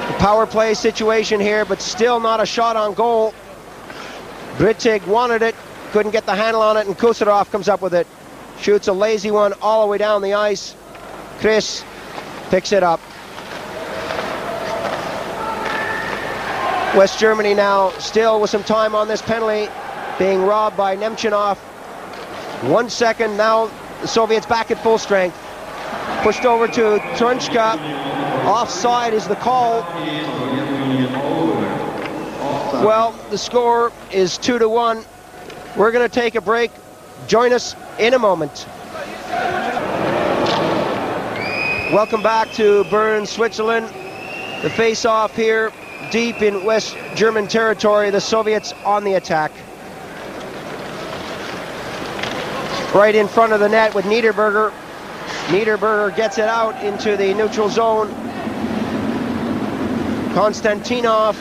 The power play situation here, but still not a shot on goal. Brittig wanted it, couldn't get the handle on it, and Kucherov comes up with it. Shoots a lazy one all the way down the ice. Chris picks it up. West Germany now still with some time on this penalty, being robbed by Nemchinov. 1 second, now the Soviets back at full strength. Pushed over to Trunchka. Offside is the call. Well, the score is 2-1. We're going to take a break. Join us in a moment. Welcome back to Bern, Switzerland. The face-off here, deep in West German territory. The Soviets on the attack. Right in front of the net with Niederberger. Niederberger gets it out into the neutral zone. Konstantinov,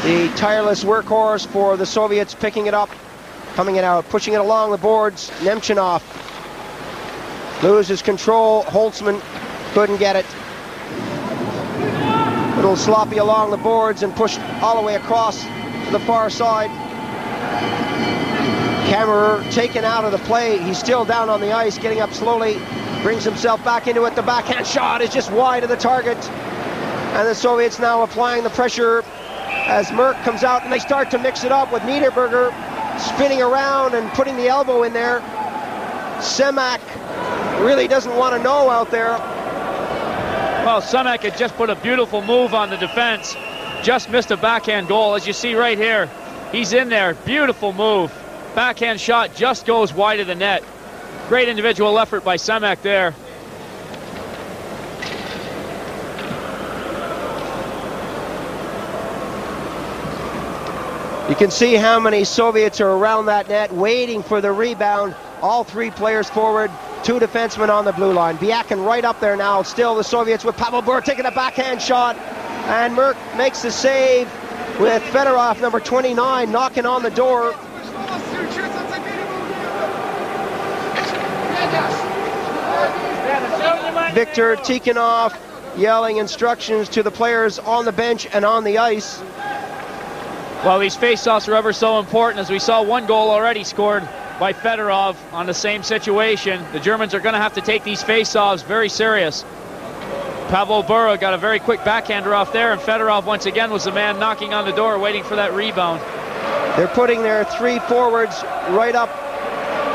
the tireless workhorse for the Soviets, picking it up, coming it out, pushing it along the boards. Nemchinov loses control. Holtzman couldn't get it. A little sloppy along the boards and pushed all the way across to the far side. Kammerer taken out of the play. He's still down on the ice, getting up slowly, brings himself back into it. The backhand shot is just wide of the target. And the Soviets now applying the pressure as Merck comes out, and they start to mix it up with Niederberger spinning around and putting the elbow in there. Semak really doesn't want to know out there. Well, Semek had just put a beautiful move on the defense. Just missed a backhand goal, as you see right here. He's in there, beautiful move. Backhand shot just goes wide of the net. Great individual effort by Semek there. You can see how many Soviets are around that net waiting for the rebound. All three players forward, two defensemen on the blue line. Biakin right up there now. Still the Soviets with Pavel Bure taking a backhand shot. And Merck makes the save with Fedorov, number 29, knocking on the door. Viktor Tikhonov yelling instructions to the players on the bench and on the ice. Well, these face-offs are ever so important, as we saw one goal already scored by Fedorov on the same situation. The Germans are going to have to take these face-offs very serious. Pavel Bure got a very quick backhander off there, and Fedorov once again was the man knocking on the door waiting for that rebound. They're putting their three forwards right up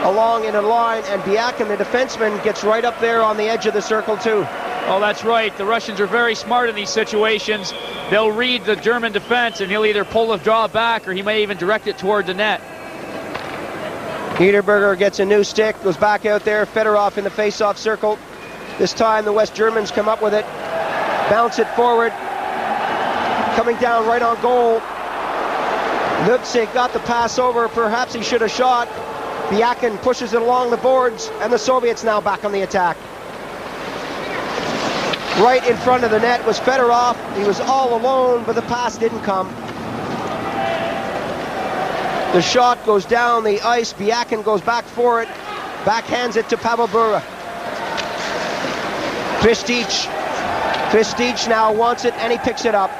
along in a line, and Biakin, the defenseman, gets right up there on the edge of the circle too. Oh, that's right. The Russians are very smart in these situations. They'll read the German defense, and he'll either pull the draw back or he may even direct it toward the net. Niederberger gets a new stick, goes back out there. Fedorov in the face-off circle. This time the West Germans come up with it, bounce it forward, coming down right on goal. Lupsig got the pass over, perhaps he should have shot. Biakin pushes it along the boards, and the Soviets now back on the attack. Right in front of the net was Fedorov. He was all alone, but the pass didn't come. The shot goes down the ice. Biakin goes back for it, backhands it to Pavel Bure. Kristich now wants it, and he picks it up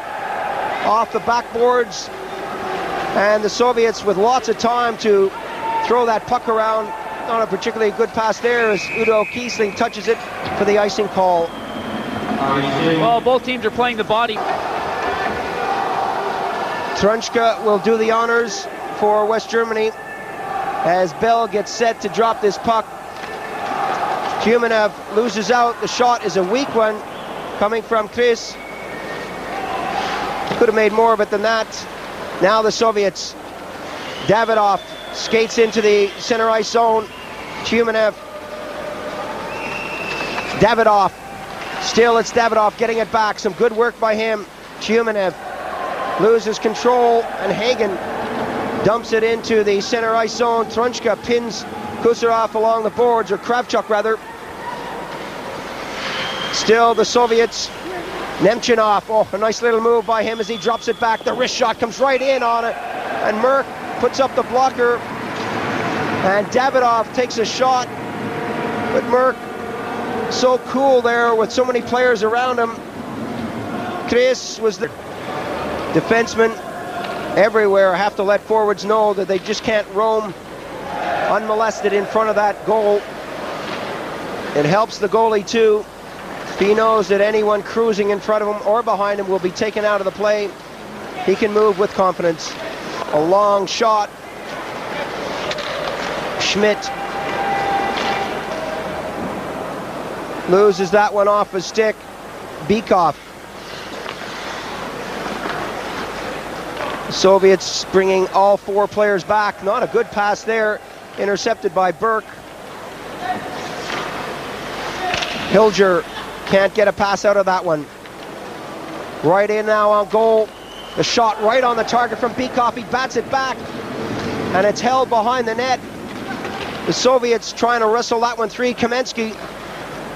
off the backboards. And the Soviets with lots of time to throw that puck around. Not a particularly good pass there as Udo Kiesling touches it for the icing call. Well, both teams are playing the body. Trunchka will do the honors for West Germany as Bell gets set to drop this puck. Humanev loses out. The shot is a weak one coming from Chris. Could have made more of it than that. Now the Soviets. Davidov skates into the center ice zone. Humanev. Davidov. Still it's Davidov getting it back. Some good work by him. Humanev loses control, and Hagen dumps it into the center ice zone. Trunchka pins Kucherov along the boards, or Kravchuk rather. Still the Soviets. Nemchinov, oh, a nice little move by him as he drops it back. The wrist shot comes right in on it, and Merck puts up the blocker, and Davidov takes a shot, but Merck so cool there with so many players around him. Chris was the defenseman everywhere. Have to let forwards know that they just can't roam unmolested in front of that goal. It helps the goalie too. He knows that anyone cruising in front of him or behind him will be taken out of the play. He can move with confidence. A long shot. Schmidt loses that one off his stick. Bykov. Soviets bringing all four players back. Not a good pass there. Intercepted by Burke. Hilger can't get a pass out of that one. Right in now on goal. The shot right on the target from Bykov. He bats it back, and it's held behind the net. The Soviets trying to wrestle that one free. Kamensky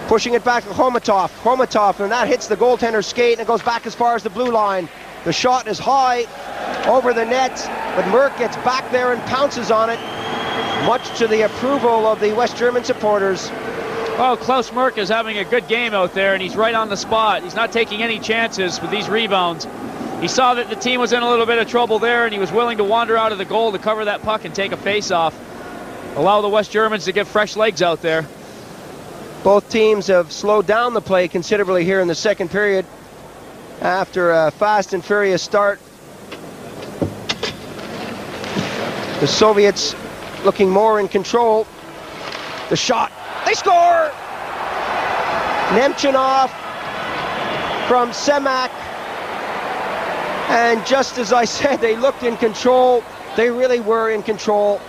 pushing it back to Khomatov. Khomatov, and that hits the goaltender's skate, and it goes back as far as the blue line. The shot is high over the net, but Merck gets back there and pounces on it, much to the approval of the West German supporters. Well, Klaus Merck is having a good game out there, and he's right on the spot. He's not taking any chances with these rebounds. He saw that the team was in a little bit of trouble there, and he was willing to wander out of the goal to cover that puck and take a face-off. Allow the West Germans to get fresh legs out there. Both teams have slowed down the play considerably here in the second period after a fast and furious start. The Soviets looking more in control. The shot. They score! Nemchinov from Semak. And just as I said, they looked in control. They really were in control.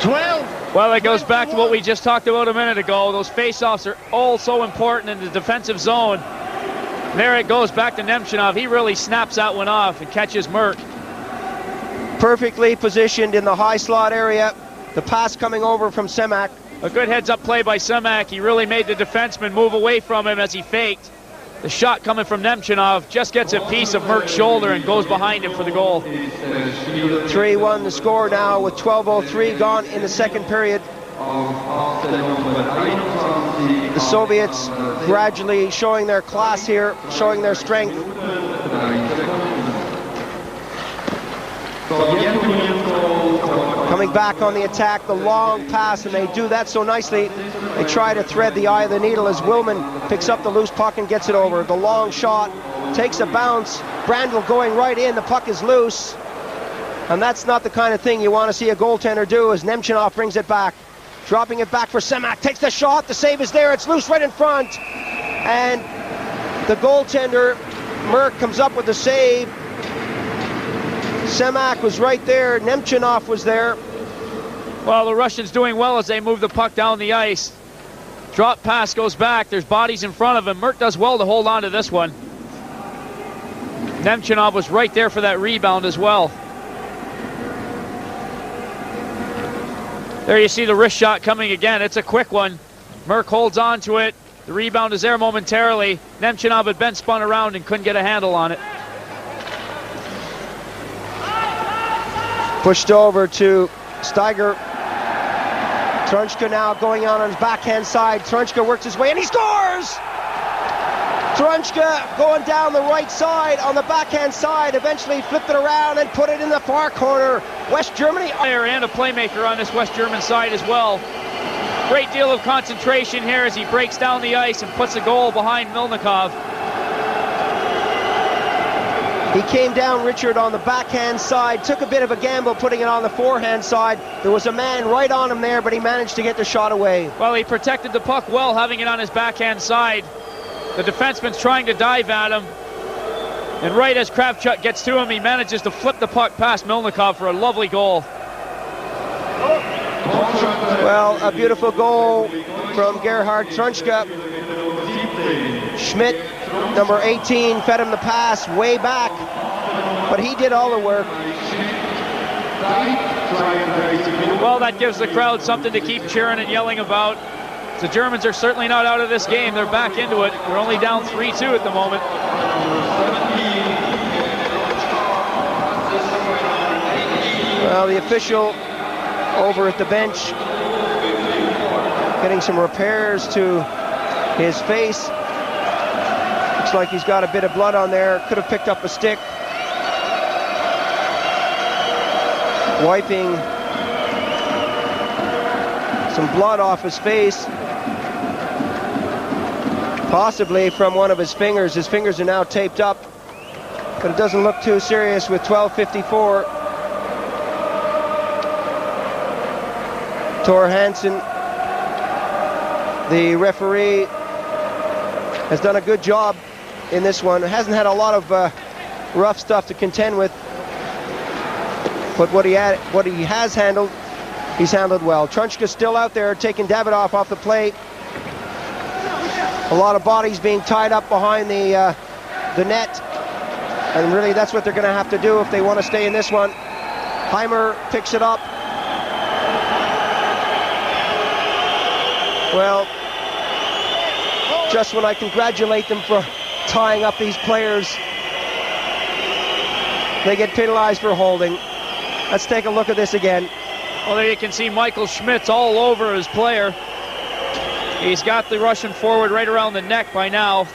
12. Well, it goes back to what we just talked about a minute ago. Those face-offs are all so important in the defensive zone. There it goes back to Nemchinov. He really snaps that one off and catches Merck. Perfectly positioned in the high slot area. The pass coming over from Semak. A good heads-up play by Semak. He really made the defenseman move away from him as he faked. The shot coming from Nemchinov just gets a piece of Merck's shoulder and goes behind him for the goal. 3-1 the score now with 12:03 gone in the second period. The Soviets gradually showing their class here, showing their strength. Coming back on the attack, the long pass, and they do that so nicely. They try to thread the eye of the needle as Willman picks up the loose puck and gets it over. The long shot takes a bounce. Brandl going right in, the puck is loose. And that's not the kind of thing you want to see a goaltender do as Nemchinov brings it back. Dropping it back for Semak, takes the shot, the save is there, it's loose right in front. And the goaltender, Merck, comes up with the save. Semak was right there, Nemchinov was there. Well, the Russians doing well as they move the puck down the ice. Drop pass goes back, there's bodies in front of him. Merck does well to hold on to this one. Nemchinov was right there for that rebound as well. There you see the wrist shot coming again. It's a quick one. Merck holds on to it. The rebound is there momentarily. Nemchinov had been spun around and couldn't get a handle on it. Pushed over to Steiger. Trunchka now going on his backhand side. Trunchka works his way and he scores! Trunchka going down the right side on the backhand side, eventually flipped it around and put it in the far corner. West Germany. And a playmaker on this West German side as well. Great deal of concentration here as he breaks down the ice and puts a goal behind Milnikov. He came down, Richard, on the backhand side, took a bit of a gamble putting it on the forehand side. There was a man right on him there, but he managed to get the shot away. Well, he protected the puck well, having it on his backhand side. The defenseman's trying to dive at him. And right as Kravchuk gets to him, he manages to flip the puck past Milnikov for a lovely goal. Well, a beautiful goal from Gerhard Trunchka. Schmidt, number 18, fed him the pass way back, but he did all the work. Well, that gives the crowd something to keep cheering and yelling about. The Germans are certainly not out of this game. They're back into it. We're only down 3-2 at the moment. Well, the official over at the bench getting some repairs to his face. Looks like he's got a bit of blood on there. Could have picked up a stick. Wiping some blood off his face. Possibly from one of his fingers. His fingers are now taped up, but it doesn't look too serious with 12:54. Tor Hansen, the referee, has done a good job in this one. Hasn't had a lot of rough stuff to contend with, but what he has handled, he's handled well. Trunchka's still out there taking Davidoff off the plate. A lot of bodies being tied up behind the net, and really that's what they're going to have to do if they want to stay in this one. Heimer picks it up. Well, just when I congratulate them for tying up these players, they get penalized for holding. Let's take a look at this again. Well, there you can see Michael Schmidt's all over his player. He's got the Russian forward right around the neck by now.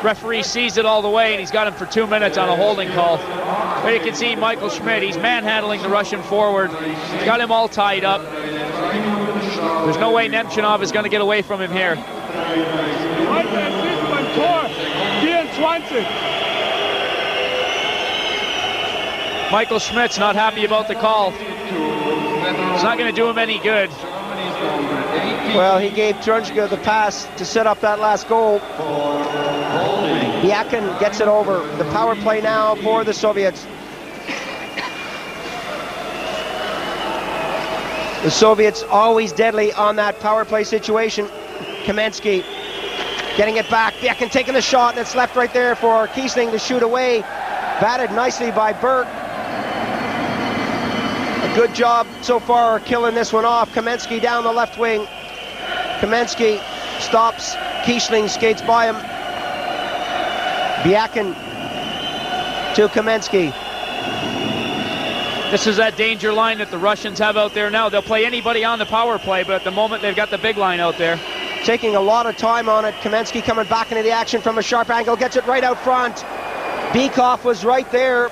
Referee sees it all the way, and he's got him for 2 minutes on a holding call. There you can see Michael Schmidt. He's manhandling the Russian forward. He's got him all tied up. There's no way Nemchinov is going to get away from him here. Michael Schmidt's not happy about the call. It's not going to do him any good. Well, he gave Trunchka the pass to set up that last goal. Biakin gets it over. The power play now for the Soviets. The Soviets always deadly on that power play situation. Kamensky getting it back. Biakin taking the shot, and it's left right there for Kiesling to shoot away. Batted nicely by Burke. A good job so far killing this one off. Kamensky down the left wing. Kamensky stops. Kiesling skates by him. Biakin to Kamensky. This is that danger line that the Russians have out there now. They'll play anybody on the power play, but at the moment they've got the big line out there. Taking a lot of time on it. Kamensky coming back into the action from a sharp angle. Gets it right out front. Bykov was right there.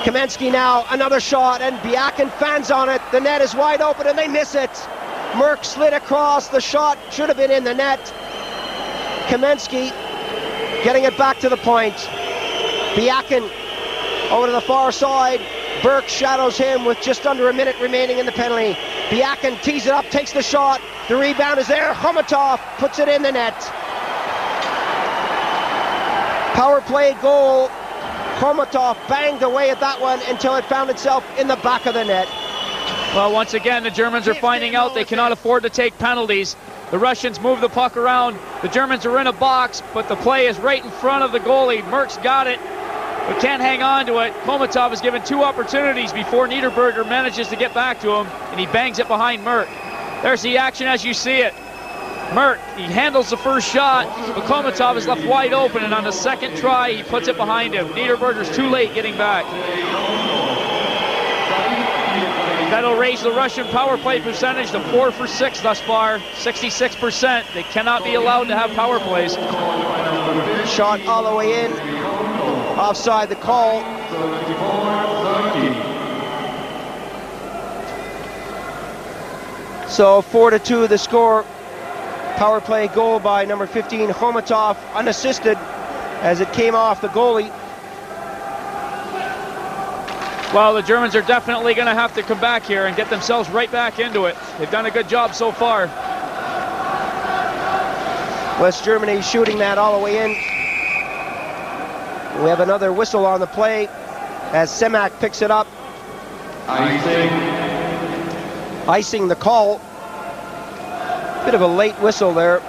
Kamensky now, another shot, and Biakin fans on it. The net is wide open, and they miss it. Merck slid across. The shot should have been in the net. Kamensky getting it back to the point. Biakin over to the far side. Burke shadows him with just under a minute remaining in the penalty. Biakin tees it up, takes the shot. The rebound is there. Khomatov puts it in the net. Power play goal. Khomatov banged away at that one until it found itself in the back of the net. Well, once again, the Germans are finding out they cannot afford to take penalties. The Russians move the puck around. The Germans are in a box, but the play is right in front of the goalie. Merck's got it, but can't hang on to it. Khomatov is given two opportunities before Niederberger manages to get back to him, and he bangs it behind Merck. There's the action as you see it. Merck, he handles the first shot, but Khomatov is left wide open, and on the second try, he puts it behind him. Niederberger's too late getting back. That'll raise the Russian power play percentage to 4 for 6 thus far, 66%. They cannot be allowed to have power plays. Shot all the way in, offside the call. So 4-2 the score. Power play goal by number 15 Khomatov, unassisted as it came off the goalie. Well, the Germans are definitely going to have to come back here and get themselves right back into it. They've done a good job so far. West Germany shooting that all the way in. We have another whistle on the play as Semak picks it up. Icing the call. Bit of a late whistle there.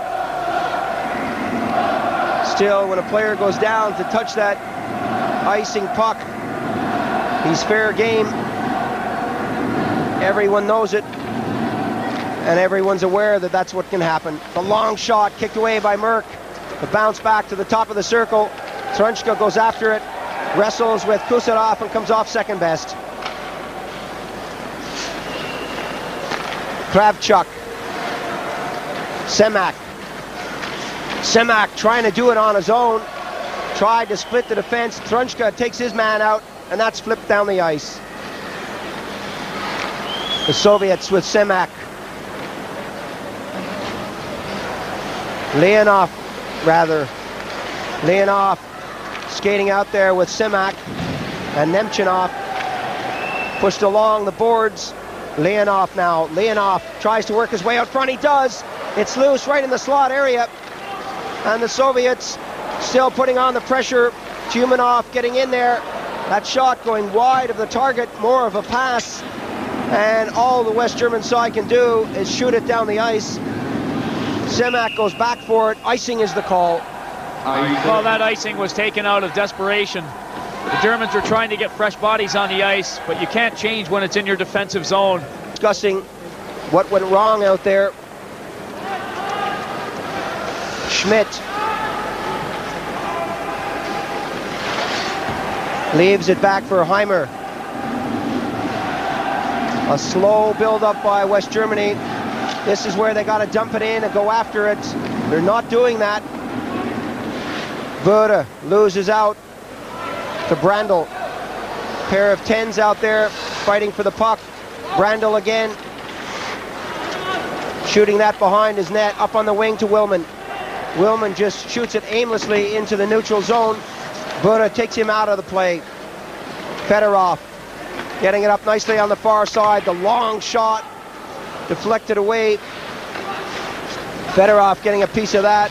Still, when a player goes down to touch that icing puck, he's fair game. Everyone knows it, and everyone's aware that that's what can happen. The long shot kicked away by Merck. The bounce back to the top of the circle. Trunchka goes after it, wrestles with Kusarov and comes off second best. Kravchuk. Semak. Semak trying to do it on his own. Tried to split the defense. Trunchka takes his man out, and that's flipped down the ice. The Soviets with Semak. Leonov skating out there with Semak, and Nemchinov pushed along the boards. Leonov now. Leonov tries to work his way out front. He does. It's loose right in the slot area, and the Soviets still putting on the pressure. Tumanov getting in there. That shot going wide of the target, more of a pass, and all the West German side can do is shoot it down the ice. Semak goes back for it. Icing is the call. Well, that icing was taken out of desperation. The Germans are trying to get fresh bodies on the ice, but you can't change when it's in your defensive zone. Discussing what went wrong out there. Schmidt leaves it back for Heimer. A slow build-up by West Germany. This is where they got to dump it in and go after it. They're not doing that. Bure loses out to Brandl. Pair of 10s out there fighting for the puck. Brandl again. Shooting that behind his net, up on the wing to Willman. Willman just shoots it aimlessly into the neutral zone. Bure takes him out of the play. Fedorov getting it up nicely on the far side. The long shot deflected away. Fedorov getting a piece of that.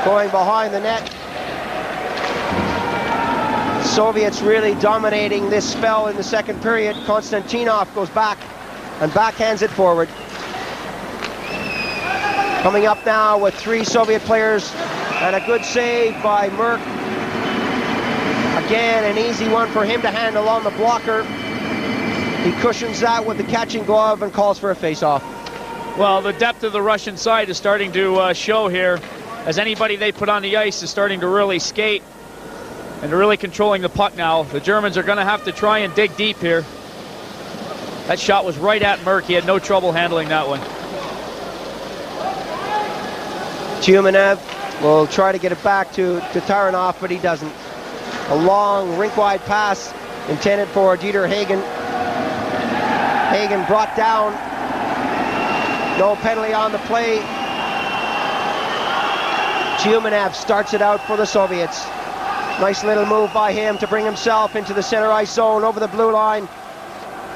Going behind the net. Soviets really dominating this spell in the second period. Konstantinov goes back and backhands it forward. Coming up now with 3 Soviet players and a good save by Merck. Again, an easy one for him to handle on the blocker. He cushions that with the catching glove and calls for a face-off. Well, the depth of the Russian side is starting to show here, as anybody they put on the ice is starting to really skate and they're really controlling the puck now. The Germans are going to have to try and dig deep here. That shot was right at Merck. He had no trouble handling that one. Tyumenev will try to get it back to Taranov, but he doesn't. A long rink-wide pass intended for Dieter Hagen. Hagen brought down. No penalty on the play. Tyumenev starts it out for the Soviets. Nice little move by him to bring himself into the center ice zone over the blue line.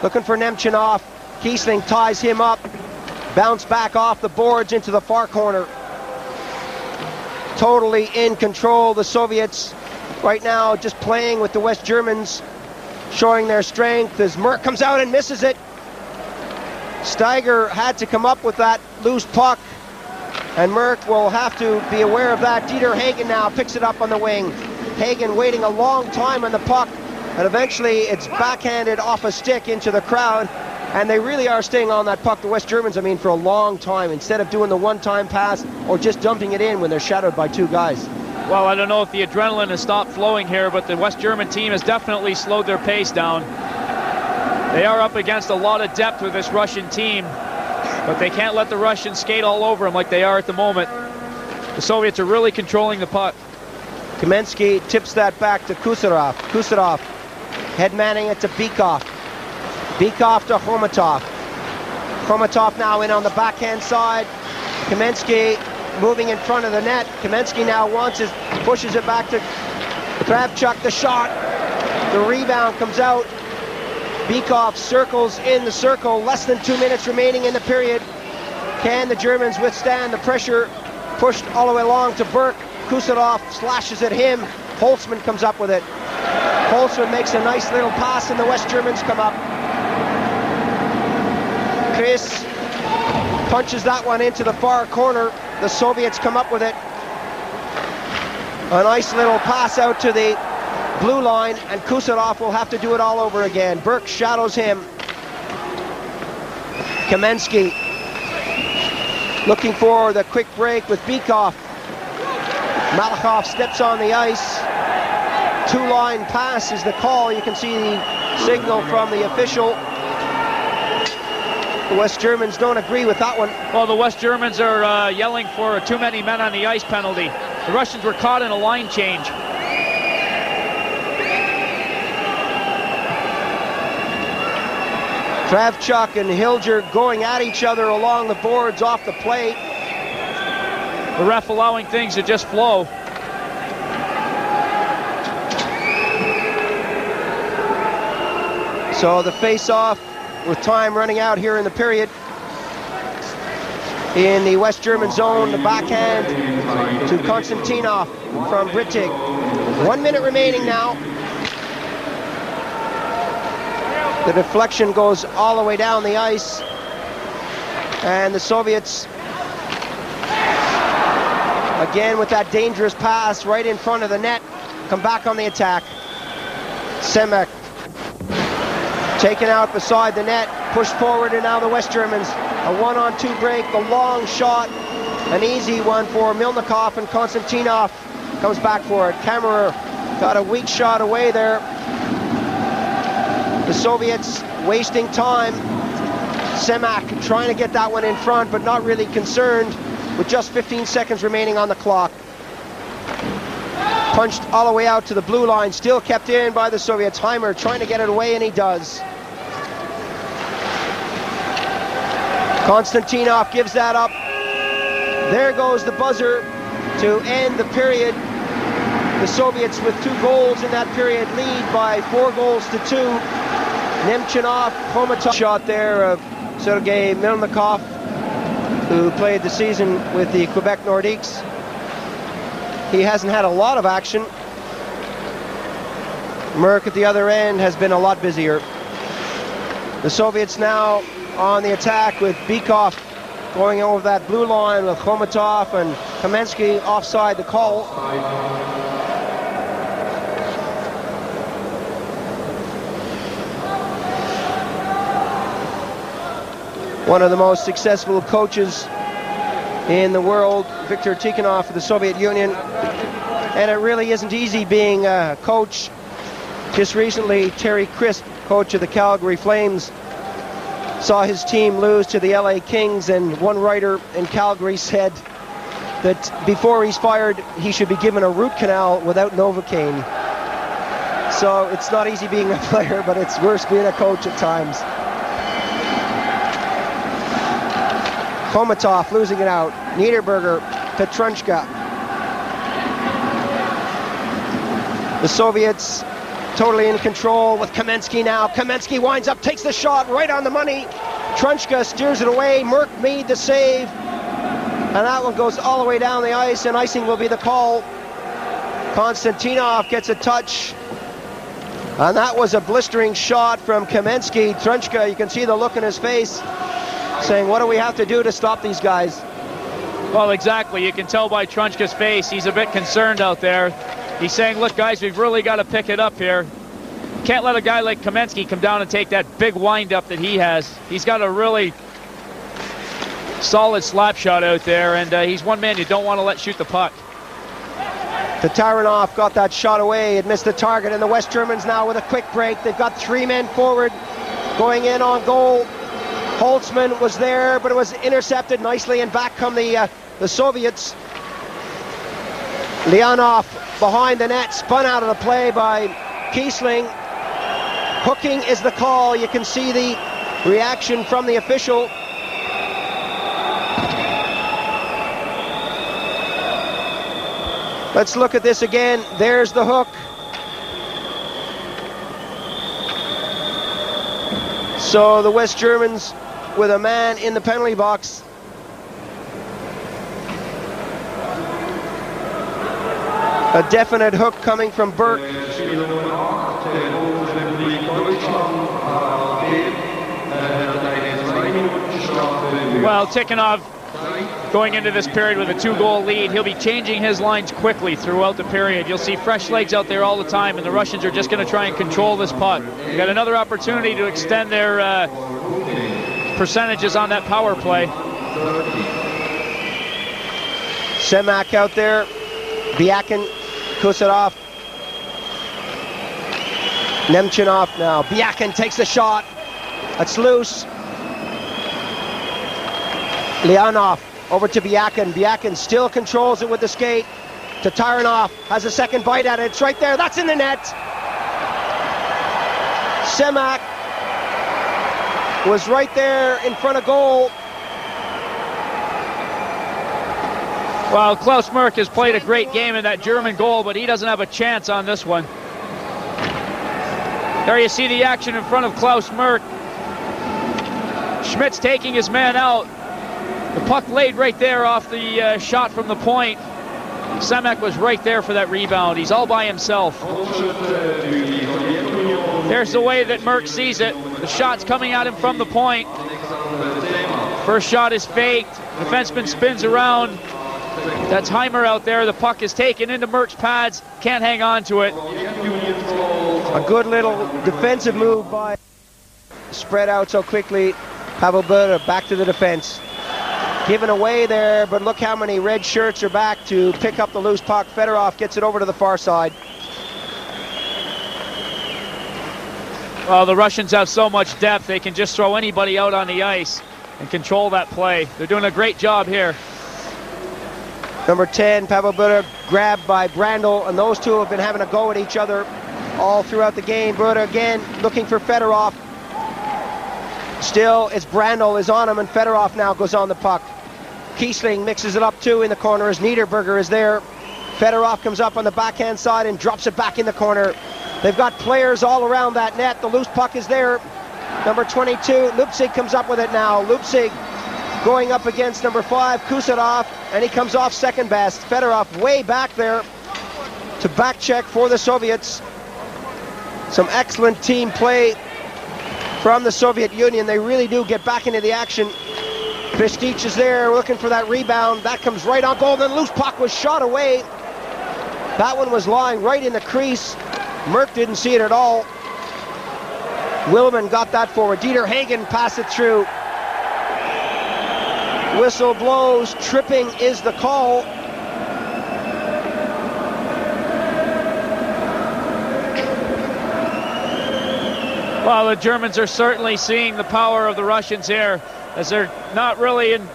Looking for Nemchinov. Kiesling ties him up. Bounce back off the boards into the far corner. Totally in control, the Soviets right now, just playing with the West Germans, showing their strength as Merck comes out and misses it. Steiger had to come up with that loose puck, and Merck will have to be aware of that. Dieter Hagen now picks it up on the wing. Hagen waiting a long time on the puck, and eventually it's backhanded off a stick into the crowd, and they really are staying on that puck, the West Germans, I mean, for a long time, instead of doing the one-time pass or just dumping it in when they're shadowed by 2 guys. Well, I don't know if the adrenaline has stopped flowing here, but the West German team has definitely slowed their pace down. They are up against a lot of depth with this Russian team, but they can't let the Russians skate all over them like they are at the moment. The Soviets are really controlling the puck. Kamensky tips that back to Kuserov. Kuserov head-manning it to Bykov. Bykov to Khomatov. Khomatov now in on the backhand side. Kamensky moving in front of the net. Kamensky now pushes it back to Kravchuk, the shot. The rebound comes out. Bykov circles in the circle. Less than 2 minutes remaining in the period. Can the Germans withstand the pressure? Pushed all the way along to Burke. Kuserov slashes at him. Holtzman comes up with it. Holtzman makes a nice little pass and the West Germans come up. Chris punches that one into the far corner. The Soviets come up with it. A nice little pass out to the blue line, and Kuserov will have to do it all over again. Burke shadows him. Kamensky looking for the quick break with Bykov. Malakhov steps on the ice. 2-line pass is the call. You can see the signal from the official. The West Germans don't agree with that one. Well, the West Germans are yelling for too many men on the ice penalty. The Russians were caught in a line change. Kravchuk and Hilger going at each other along the boards off the plate. The ref allowing things to just flow. So the face-off with time running out here in the period. In the West German zone, the backhand to Konstantinov from Brittig. 1 minute remaining now. The deflection goes all the way down the ice. And the Soviets, again with that dangerous pass right in front of the net, come back on the attack. Semek taken out beside the net, pushed forward, and now the West Germans. A 1-on-2 break, the long shot, an easy one for Milnikov, and Konstantinov comes back for it. Kammerer got a weak shot away there. The Soviets wasting time. Semak trying to get that one in front, but not really concerned with just 15 seconds remaining on the clock. Punched all the way out to the blue line, still kept in by the Soviets. Heimer trying to get it away, and he does. Konstantinov gives that up. There goes the buzzer to end the period. The Soviets with 2 goals in that period lead by 4 goals to 2. Nemchinov, Khomatov. Shot there of Sergei Melnikov, who played the season with the Quebec Nordiques. He hasn't had a lot of action. Merck at the other end has been a lot busier. The Soviets now on the attack with Bykov going over that blue line with Khomatov and Kamensky offside the call. One of the most successful coaches in the world, Viktor Tikhonov of the Soviet Union. And it really isn't easy being a coach. Just recently, Terry Crisp, coach of the Calgary Flames, saw his team lose to the LA Kings, and one writer in Calgary said that before he's fired, he should be given a root canal without Novocaine. So it's not easy being a player, but it's worse being a coach at times. Khomatov losing it out. Niederberger, Petrunchka. The Soviets totally in control with Kamensky now. Kamensky winds up, takes the shot right on the money. Trunchka steers it away. Merck made the save. And that one goes all the way down the ice, and icing will be the call. Konstantinov gets a touch. And that was a blistering shot from Kamensky. Trunchka, you can see the look in his face, saying, what do we have to do to stop these guys? Well, exactly. You can tell by Trunchka's face, he's a bit concerned out there. He's saying, look, guys, we've really got to pick it up here. Can't let a guy like Kamensky come down and take that big wind-up that he has. He's got a really solid slap shot out there, and he's one man you don't want to let shoot the puck. Tatarinov got that shot away. It missed the target, and the West Germans now with a quick break. They've got three men forward going in on goal. Holtzman was there, but it was intercepted nicely, and back come the Soviets. Leonov behind the net, spun out of the play by Kiesling. Hooking is the call. You can see the reaction from the official. Let's look at this again. There's the hook. So the West Germans with a man in the penalty box. A definite hook coming from Burke. Well, Tikhonov going into this period with a 2-goal lead. He'll be changing his lines quickly throughout the period. You'll see fresh legs out there all the time, and the Russians are just going to try and control this puck. They've got another opportunity to extend their percentages on that power play. Semak out there. Biakin, Kusarov. Nemchinov now. Biakin takes the shot. That's loose. Leonov over to Biakin. Biakin still controls it with the skate. Tatarinov has a second bite at it. It's right there. That's in the net. Semak was right there in front of goal. Well, Klaus Merck has played a great game in that German goal, but he doesn't have a chance on this one. There you see the action in front of Klaus Merck. Schmidt's taking his man out. The puck laid right there off the shot from the point. Semak was right there for that rebound. He's all by himself. There's the way that Merck sees it. The shot's coming at him from the point. First shot is faked. Defenseman spins around. That's Heimer out there. The puck is taken into Merck's pads. Can't hang on to it. A good little defensive move by spread out so quickly. Pavel Buda back to the defense. Given away there, but look how many red shirts are back to pick up the loose puck. Fedorov gets it over to the far side. Well, the Russians have so much depth, they can just throw anybody out on the ice and control that play. They're doing a great job here. Number 10, Pavel Buda, grabbed by Brandl, and those two have been having a go at each other all throughout the game. Buda again looking for Fedorov. Still, it's Brandl is on him, and Fedorov now goes on the puck. Kiesling mixes it up too in the corner as Niederberger is there. Fedorov comes up on the backhand side and drops it back in the corner. They've got players all around that net. The loose puck is there. Number 22, Lupsig comes up with it now. Lupsig going up against number 5, Kusarov, and he comes off second best. Fedorov way back there to back check for the Soviets. Some excellent team play from the Soviet Union. They really do get back into the action. Pistich is there looking for that rebound. That comes right on goal. Then loose puck was shot away. That one was lying right in the crease. Merck didn't see it at all. Wilman got that forward. Dieter Hagen passed it through. Whistle blows. Tripping is the call. Well, the Germans are certainly seeing the power of the Russians here, as they're not really in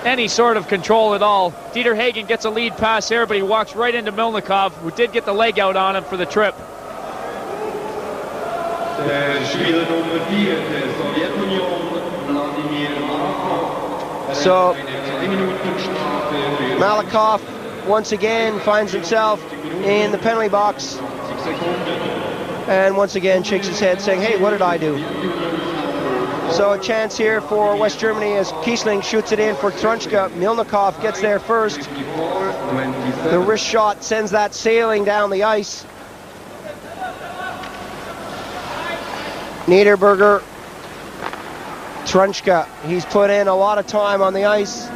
any sort of control at all. Dieter Hagen gets a lead pass here, but he walks right into Milnikov, who did get the leg out on him for the trip. So Malikov once again finds himself in the penalty box, and once again shakes his head saying, hey, what did I do? So a chance here for West Germany as Kiesling shoots it in for Trunchka. Milnikov gets there first. The wrist shot sends that sailing down the ice. Niederberger, Trunchka, he's put in a lot of time on the ice.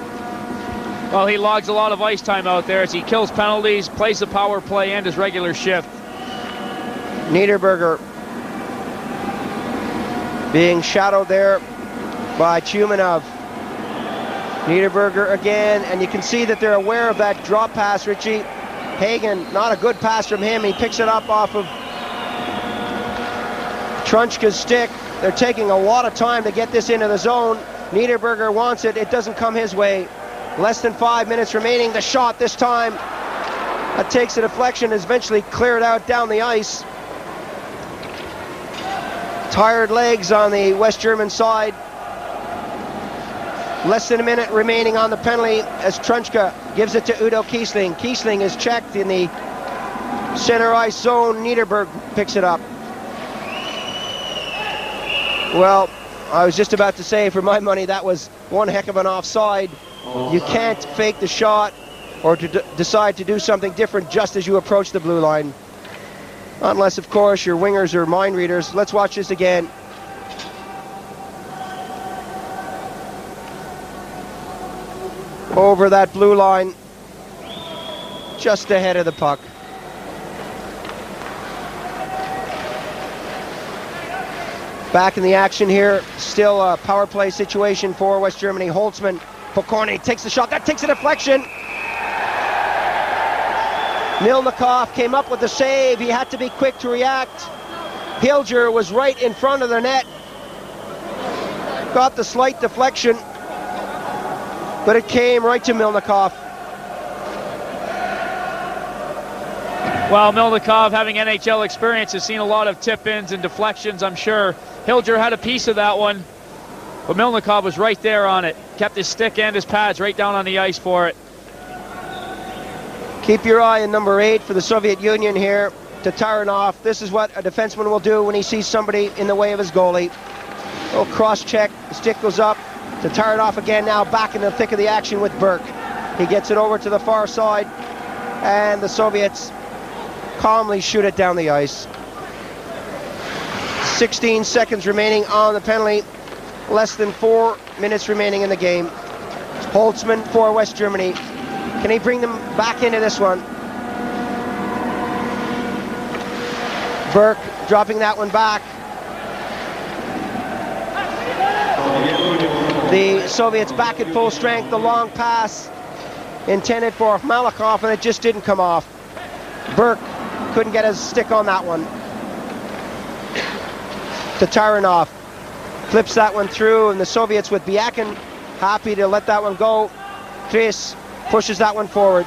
Well, he logs a lot of ice time out there as he kills penalties, plays the power play and his regular shift. Niederberger being shadowed there by Chumanov. Niederberger again, and you can see that they're aware of that drop pass, Richie. Hagen, not a good pass from him. He picks it up off of Trunchka's stick. They're taking a lot of time to get this into the zone. Niederberger wants it. It doesn't come his way. Less than 5 minutes remaining. The shot this time. That takes a deflection, is eventually cleared out down the ice. Tired legs on the West German side. Less than a minute remaining on the penalty as Trunchka gives it to Udo Kiesling. Kiesling is checked in the center ice zone. Niederberg picks it up. Well, I was just about to say, for my money, that was one heck of an offside. You can't fake the shot or to decide to do something different just as you approach the blue line. Unless, of course, your wingers are mind readers. Let's watch this again. Over that blue line, just ahead of the puck. Back in the action here, still a power play situation for West Germany. Holtzman, Pokorny takes the shot, that takes a deflection. Milnikov came up with the save. He had to be quick to react. Hilger was right in front of the net. Got the slight deflection, but it came right to Milnikov. Well, Milnikov, having NHL experience, has seen a lot of tip-ins and deflections, I'm sure. Hilger had a piece of that one, but Milnikov was right there on it. Kept his stick and his pads right down on the ice for it. Keep your eye on number 8 for the Soviet Union here, Tatarinov. This is what a defenseman will do when he sees somebody in the way of his goalie. A little cross-check, the stick goes up. Tatarinov again now back in the thick of the action with Burke. He gets it over to the far side, and the Soviets calmly shoot it down the ice. 16 seconds remaining on the penalty. Less than 4 minutes remaining in the game. Holtzman for West Germany. Can he bring them back into this one? Burke dropping that one back. The Soviets back at full strength. The long pass intended for Malikov, and it just didn't come off. Burke couldn't get his stick on that one. Tatarinov flips that one through, and the Soviets with Biakin happy to let that one go. Chris pushes that one forward.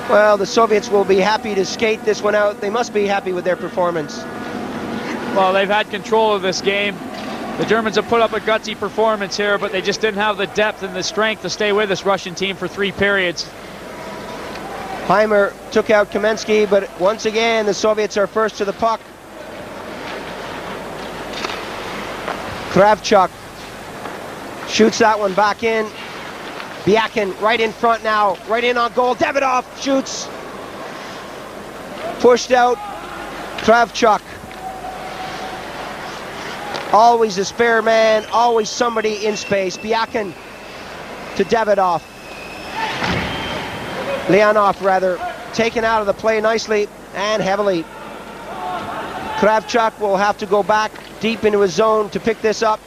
Well, the Soviets will be happy to skate this one out. They must be happy with their performance. Well, they've had control of this game. The Germans have put up a gutsy performance here, but they just didn't have the depth and the strength to stay with this Russian team for 3 periods. Heimer took out Kamensky, but once again, the Soviets are first to the puck. Kravchuk shoots that one back in. Biakin right in front now, right in on goal. Davidoff shoots. Pushed out. Kravchuk. Always a spare man, always somebody in space. Biakin to Davidoff. Leonov, rather, taken out of the play nicely and heavily. Kravchuk will have to go back deep into his zone to pick this up.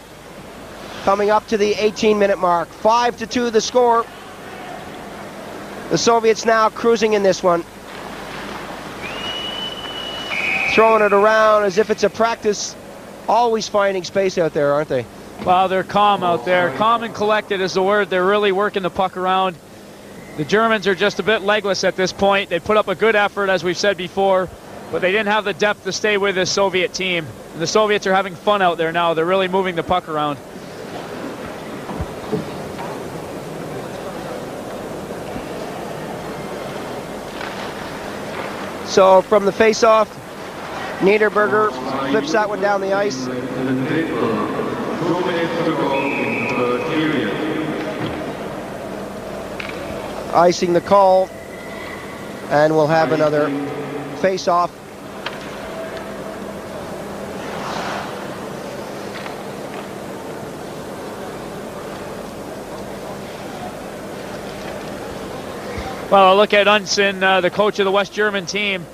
Coming up to the 18-minute mark. 5-2 the score. The Soviets now cruising in this one. Throwing it around as if it's a practice. Always finding space out there, aren't they? Well, they're calm out there. Calm and collected is the word. They're really working the puck around. The Germans are just a bit legless at this point. They put up a good effort, as we've said before, but they didn't have the depth to stay with this Soviet team. And the Soviets are having fun out there now. They're really moving the puck around. So from the face-off, Niederberger flips that one down the ice. Icing the call, and we'll have another face-off. Well, look at Unsen, the coach of the West German team.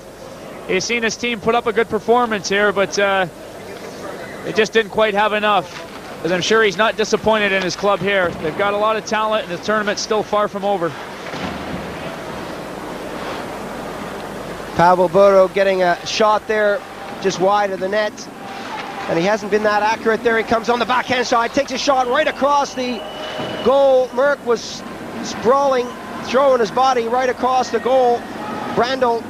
He's seen his team put up a good performance here, but it just didn't quite have enough. As I'm sure he's not disappointed in his club here. They've got a lot of talent, and the tournament's still far from over. Pavel Buro getting a shot there, just wide of the net. And he hasn't been that accurate there. He comes on the backhand side, takes a shot right across the goal. Merck was sprawling, throwing his body right across the goal. Brandl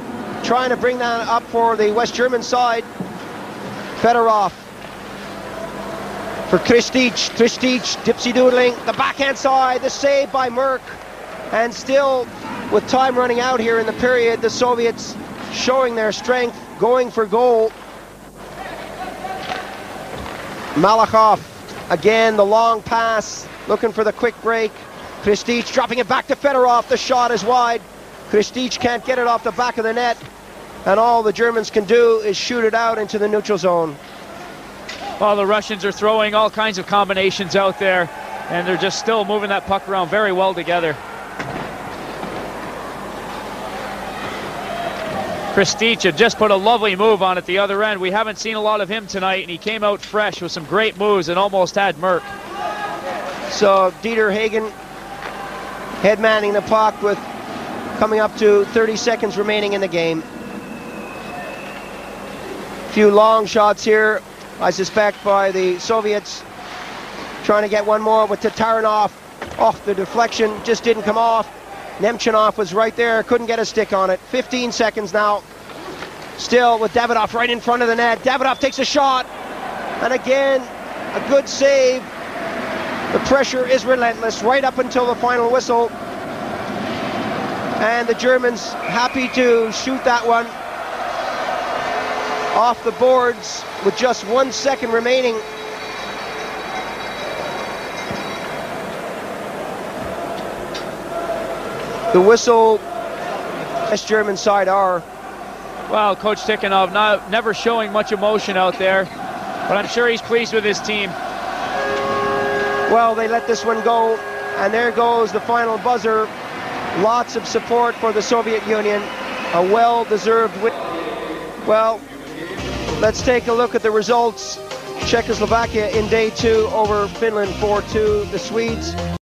trying to bring that up for the West German side. Fedorov for Kristich. Kristich dipsy-doodling. The backhand side, the save by Merck. And still, with time running out here in the period, the Soviets showing their strength, going for goal. Malakhov, again, the long pass, looking for the quick break. Kristich dropping it back to Fedorov. The shot is wide. Kristich can't get it off the back of the net, and all the Germans can do is shoot it out into the neutral zone. Well, the Russians are throwing all kinds of combinations out there, and they're just still moving that puck around very well together. Kristich had just put a lovely move on at the other end. We haven't seen a lot of him tonight, and he came out fresh with some great moves and almost had Merck. So Dieter Hagen head-manning the puck with coming up to 30 seconds remaining in the game. Few long shots here, I suspect, by the Soviets. Trying to get one more with Tatarinov. Off the deflection, just didn't come off. Nemchinov was right there, couldn't get a stick on it. 15 seconds now. Still with Davidoff right in front of the net. Davidoff takes a shot, and again, a good save. The pressure is relentless right up until the final whistle. And the Germans happy to shoot that one off the boards with just 1 second remaining. The whistle, West German side are. Well, Coach Tikhonov never showing much emotion out there, but I'm sure he's pleased with his team. Well, they let this one go, and there goes the final buzzer. Lots of support for the Soviet Union. A well-deserved win. Well, let's take a look at the results. Czechoslovakia in day 2 over Finland 4-2. The Swedes